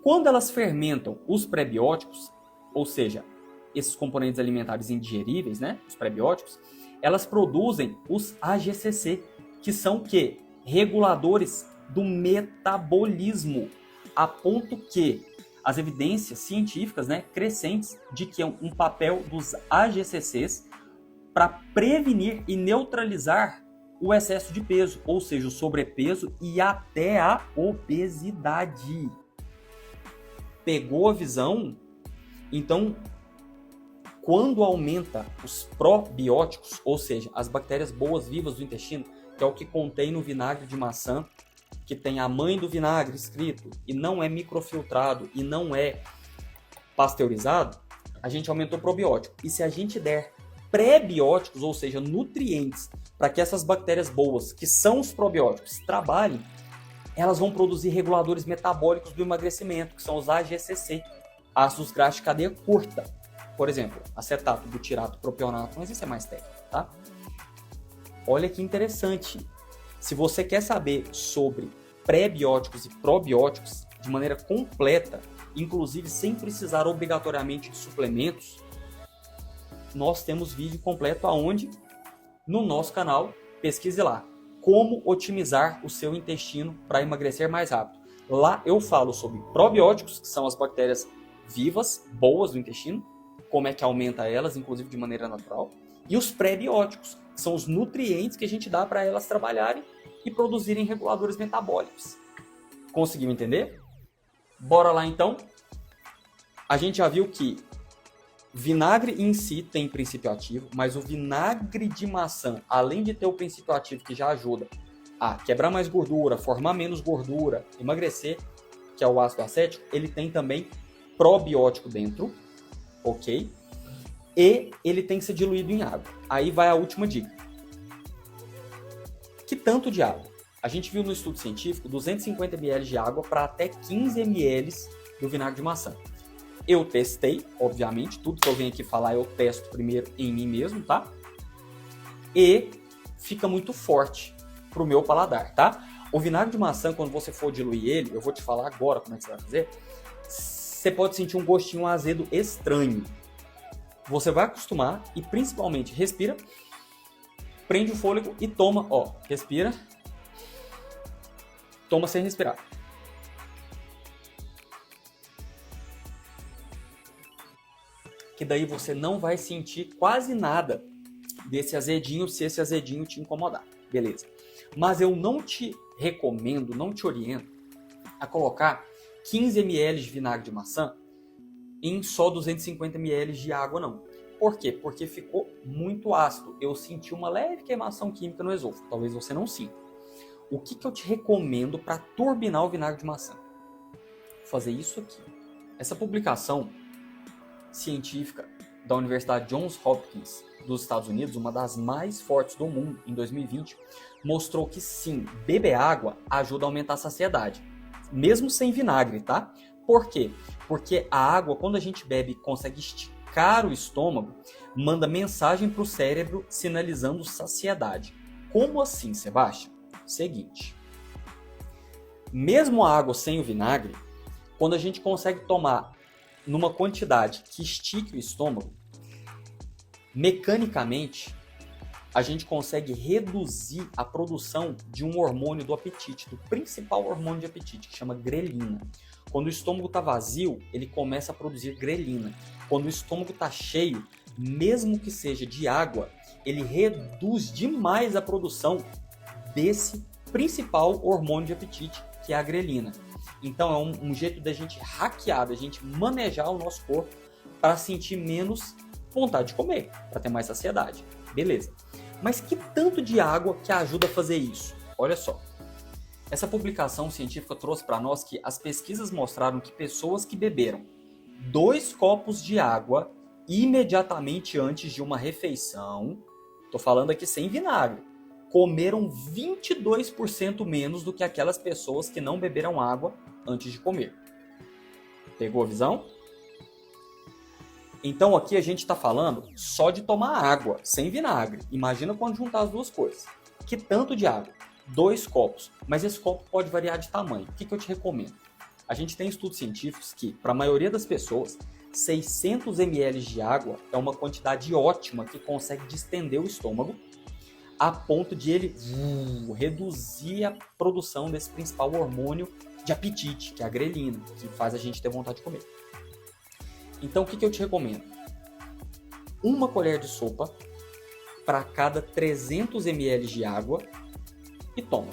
Speaker 1: Quando elas fermentam os pré-bióticos, ou seja, esses componentes alimentares indigeríveis, né? Os pré-bióticos, elas produzem os AGCC, que são o quê? Reguladores do metabolismo, a ponto que as evidências científicas, né, crescentes de que é um papel dos AGCCs para prevenir e neutralizar o excesso de peso, ou seja, o sobrepeso e até a obesidade. Pegou a visão? Então, quando aumenta os probióticos, ou seja, as bactérias boas vivas do intestino, que é o que contém no vinagre de maçã, que tem a mãe do vinagre escrito e não é microfiltrado e não é pasteurizado, a gente aumentou o probiótico. E se a gente der pré-bióticos, ou seja, nutrientes, para que essas bactérias boas, que são os probióticos, trabalhem, elas vão produzir reguladores metabólicos do emagrecimento, que são os AGCC, ácidos graxos de cadeia curta. Por exemplo, acetato, butirato, propionato, mas isso é mais técnico, tá? Olha que interessante. Se você quer saber sobre pré-bióticos e probióticos de maneira completa, inclusive sem precisar obrigatoriamente de suplementos, nós temos vídeo completo aonde? No nosso canal, pesquise lá. Como otimizar o seu intestino para emagrecer mais rápido. Lá eu falo sobre probióticos, que são as bactérias vivas, boas do intestino, como é que aumenta elas, inclusive de maneira natural, e os pré-bióticos, que são os nutrientes que a gente dá para elas trabalharem e produzirem reguladores metabólicos. Conseguiu entender? Bora lá então. A gente já viu que vinagre em si tem princípio ativo, mas o vinagre de maçã, além de ter o princípio ativo que já ajuda a quebrar mais gordura, formar menos gordura, emagrecer, que é o ácido acético, ele tem também probiótico dentro, ok? E ele tem que ser diluído em água. Aí vai a última dica. Que tanto de água? A gente viu no estudo científico 250 ml de água para até 15 ml do vinagre de maçã. Eu testei, obviamente, tudo que eu venho aqui falar eu testo primeiro em mim mesmo, tá? E fica muito forte pro meu paladar, tá? O vinagre de maçã, quando você for diluir ele, eu vou te falar agora como é que você vai fazer, você pode sentir um gostinho azedo estranho. Você vai acostumar e principalmente respira, prende o fôlego e toma, ó, respira, toma sem respirar. Que daí você não vai sentir quase nada desse azedinho, se esse azedinho te incomodar, beleza? Mas eu não te recomendo, não te oriento a colocar 15 ml de vinagre de maçã em só 250 ml de água, não. Por quê? Porque ficou muito ácido. Eu senti uma leve queimação química no esôfago. Talvez você não sinta. O que eu te recomendo para turbinar o vinagre de maçã? Fazer isso aqui. Essa publicação científica da Universidade Johns Hopkins dos Estados Unidos, uma das mais fortes do mundo, em 2020, mostrou que sim, beber água ajuda a aumentar a saciedade. Mesmo sem vinagre, tá? Por quê? Porque a água, quando a gente bebe, consegue esticar o estômago, manda mensagem para o cérebro sinalizando saciedade. Como assim, Sebastião? Seguinte. Mesmo a água sem o vinagre, quando a gente consegue tomar numa quantidade que estique o estômago, mecanicamente, a gente consegue reduzir a produção de um hormônio do apetite, do principal hormônio de apetite, que chama grelina. Quando o estômago está vazio, ele começa a produzir grelina. Quando o estômago está cheio, mesmo que seja de água, ele reduz demais a produção desse principal hormônio de apetite, que é a grelina. Então é um jeito da gente hackear, da gente manejar o nosso corpo para sentir menos vontade de comer, para ter mais saciedade. Beleza. Mas que tanto de água que ajuda a fazer isso? Olha só. Essa publicação científica trouxe para nós que as pesquisas mostraram que pessoas que beberam 2 copos de água imediatamente antes de uma refeição, estou falando aqui sem vinagre, comeram 22% menos do que aquelas pessoas que não beberam água antes de comer. Pegou a visão? Então aqui a gente está falando só de tomar água, sem vinagre. Imagina quando juntar as duas coisas. Que tanto de água? 2 copos. Mas esse copo pode variar de tamanho. O que eu te recomendo? A gente tem estudos científicos que, para a maioria das pessoas, 600 ml de água é uma quantidade ótima que consegue distender o estômago a ponto de ele reduzir a produção desse principal hormônio de apetite, que é a grelina, que faz a gente ter vontade de comer. Então, o que eu te recomendo? 1 colher de sopa para cada 300 ml de água e toma.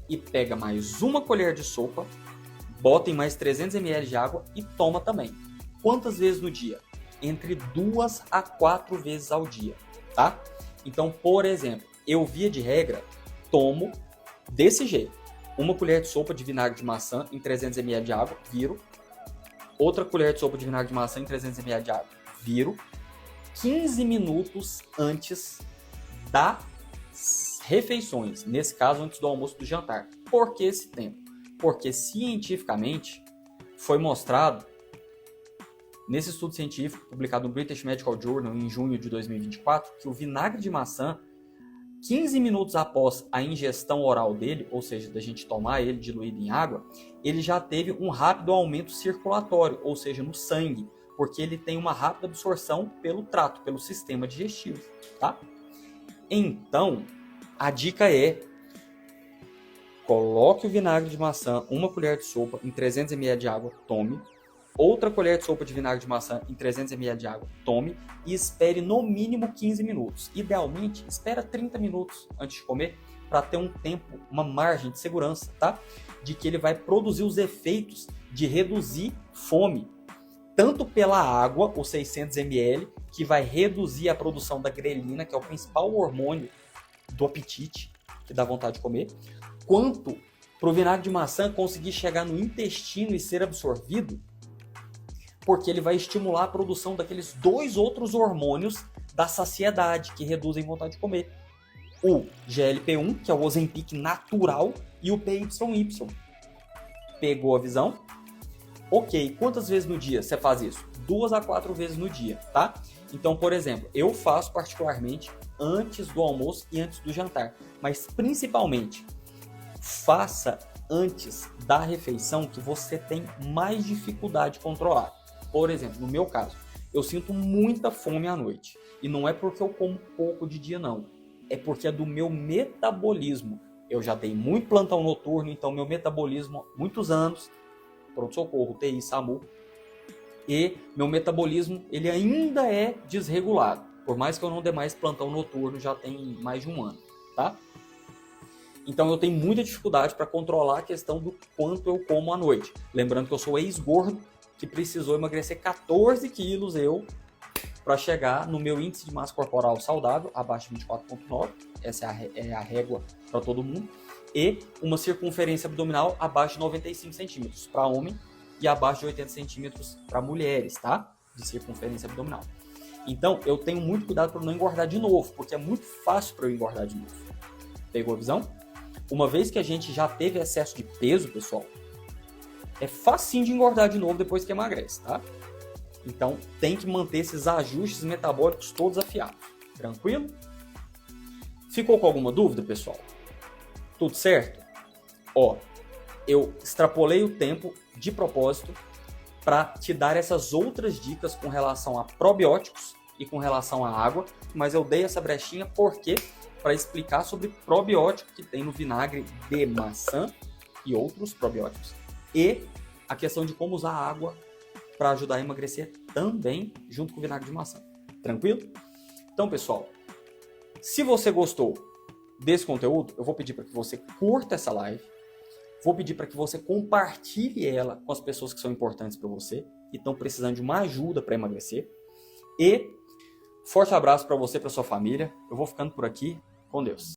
Speaker 1: E pega mais 1 colher de sopa, bota em mais 300 ml de água e toma também. Quantas vezes no dia? Entre 2 a 4 vezes ao dia, tá? Então, por exemplo, eu, via de regra, tomo desse jeito. 1 colher de sopa de vinagre de maçã em 300 ml de água, viro. Outra colher de sopa de vinagre de maçã em 300 ml de água, viro. 15 minutos antes das refeições, nesse caso antes do almoço e do jantar. Por que esse tempo? Porque cientificamente foi mostrado, nesse estudo científico publicado no British Medical Journal em junho de 2024, que o vinagre de maçã, 15 minutos após a ingestão oral dele, ou seja, da gente tomar ele diluído em água, ele já teve um rápido aumento circulatório, ou seja, no sangue, porque ele tem uma rápida absorção pelo trato, pelo sistema digestivo, tá? Então, a dica é: coloque o vinagre de maçã, 1 colher de sopa em 300 ml de água, tome. Outra colher de sopa de vinagre de maçã em 300 ml de água, tome. E espere no mínimo 15 minutos. Idealmente, espera 30 minutos antes de comer, para ter um tempo, uma margem de segurança, tá? De que ele vai produzir os efeitos de reduzir fome. Tanto pela água, os 600 ml, que vai reduzir a produção da grelina, que é o principal hormônio do apetite, que dá vontade de comer, quanto para o vinagre de maçã conseguir chegar no intestino e ser absorvido, porque ele vai estimular a produção daqueles 2 outros hormônios da saciedade, que reduzem vontade de comer. O GLP-1, que é o Ozempic natural, e o PYY. Pegou a visão? Ok, quantas vezes no dia você faz isso? 2 a 4 vezes no dia, tá? Então, por exemplo, eu faço particularmente antes do almoço e antes do jantar. Mas, principalmente, faça antes da refeição, que você tem mais dificuldade de controlar. Por exemplo, no meu caso, eu sinto muita fome à noite. E não é porque eu como pouco de dia, não. É porque é do meu metabolismo. Eu já dei muito plantão noturno, então meu metabolismo, muitos anos, pronto-socorro, UTI, SAMU, e meu metabolismo, ele ainda é desregulado. Por mais que eu não dê mais plantão noturno, já tem mais de 1 ano, tá? Então eu tenho muita dificuldade para controlar a questão do quanto eu como à noite. Lembrando que eu sou ex-gordo, que precisou emagrecer 14 quilos para chegar no meu índice de massa corporal saudável, abaixo de 24,9. Essa é a régua para todo mundo. E uma circunferência abdominal abaixo de 95 centímetros para homem e abaixo de 80 centímetros para mulheres, tá? De circunferência abdominal. Então, eu tenho muito cuidado para não engordar de novo, porque é muito fácil para eu engordar de novo. Pegou a visão? Uma vez que a gente já teve excesso de peso, pessoal, é facinho de engordar de novo depois que emagrece, tá? Então, tem que manter esses ajustes metabólicos todos afiados. Tranquilo? Ficou com alguma dúvida, pessoal? Tudo certo? Ó, eu extrapolei o tempo de propósito para te dar essas outras dicas com relação a probióticos e com relação à água, mas eu dei essa brechinha porque para explicar sobre probiótico que tem no vinagre de maçã e outros probióticos, e a questão de como usar água para ajudar a emagrecer também junto com o vinagre de maçã. Tranquilo? Então, pessoal, se você gostou desse conteúdo, eu vou pedir para que você curta essa live, vou pedir para que você compartilhe ela com as pessoas que são importantes para você e estão precisando de uma ajuda para emagrecer. E forte abraço para você e para sua família. Eu vou ficando por aqui. Com Deus.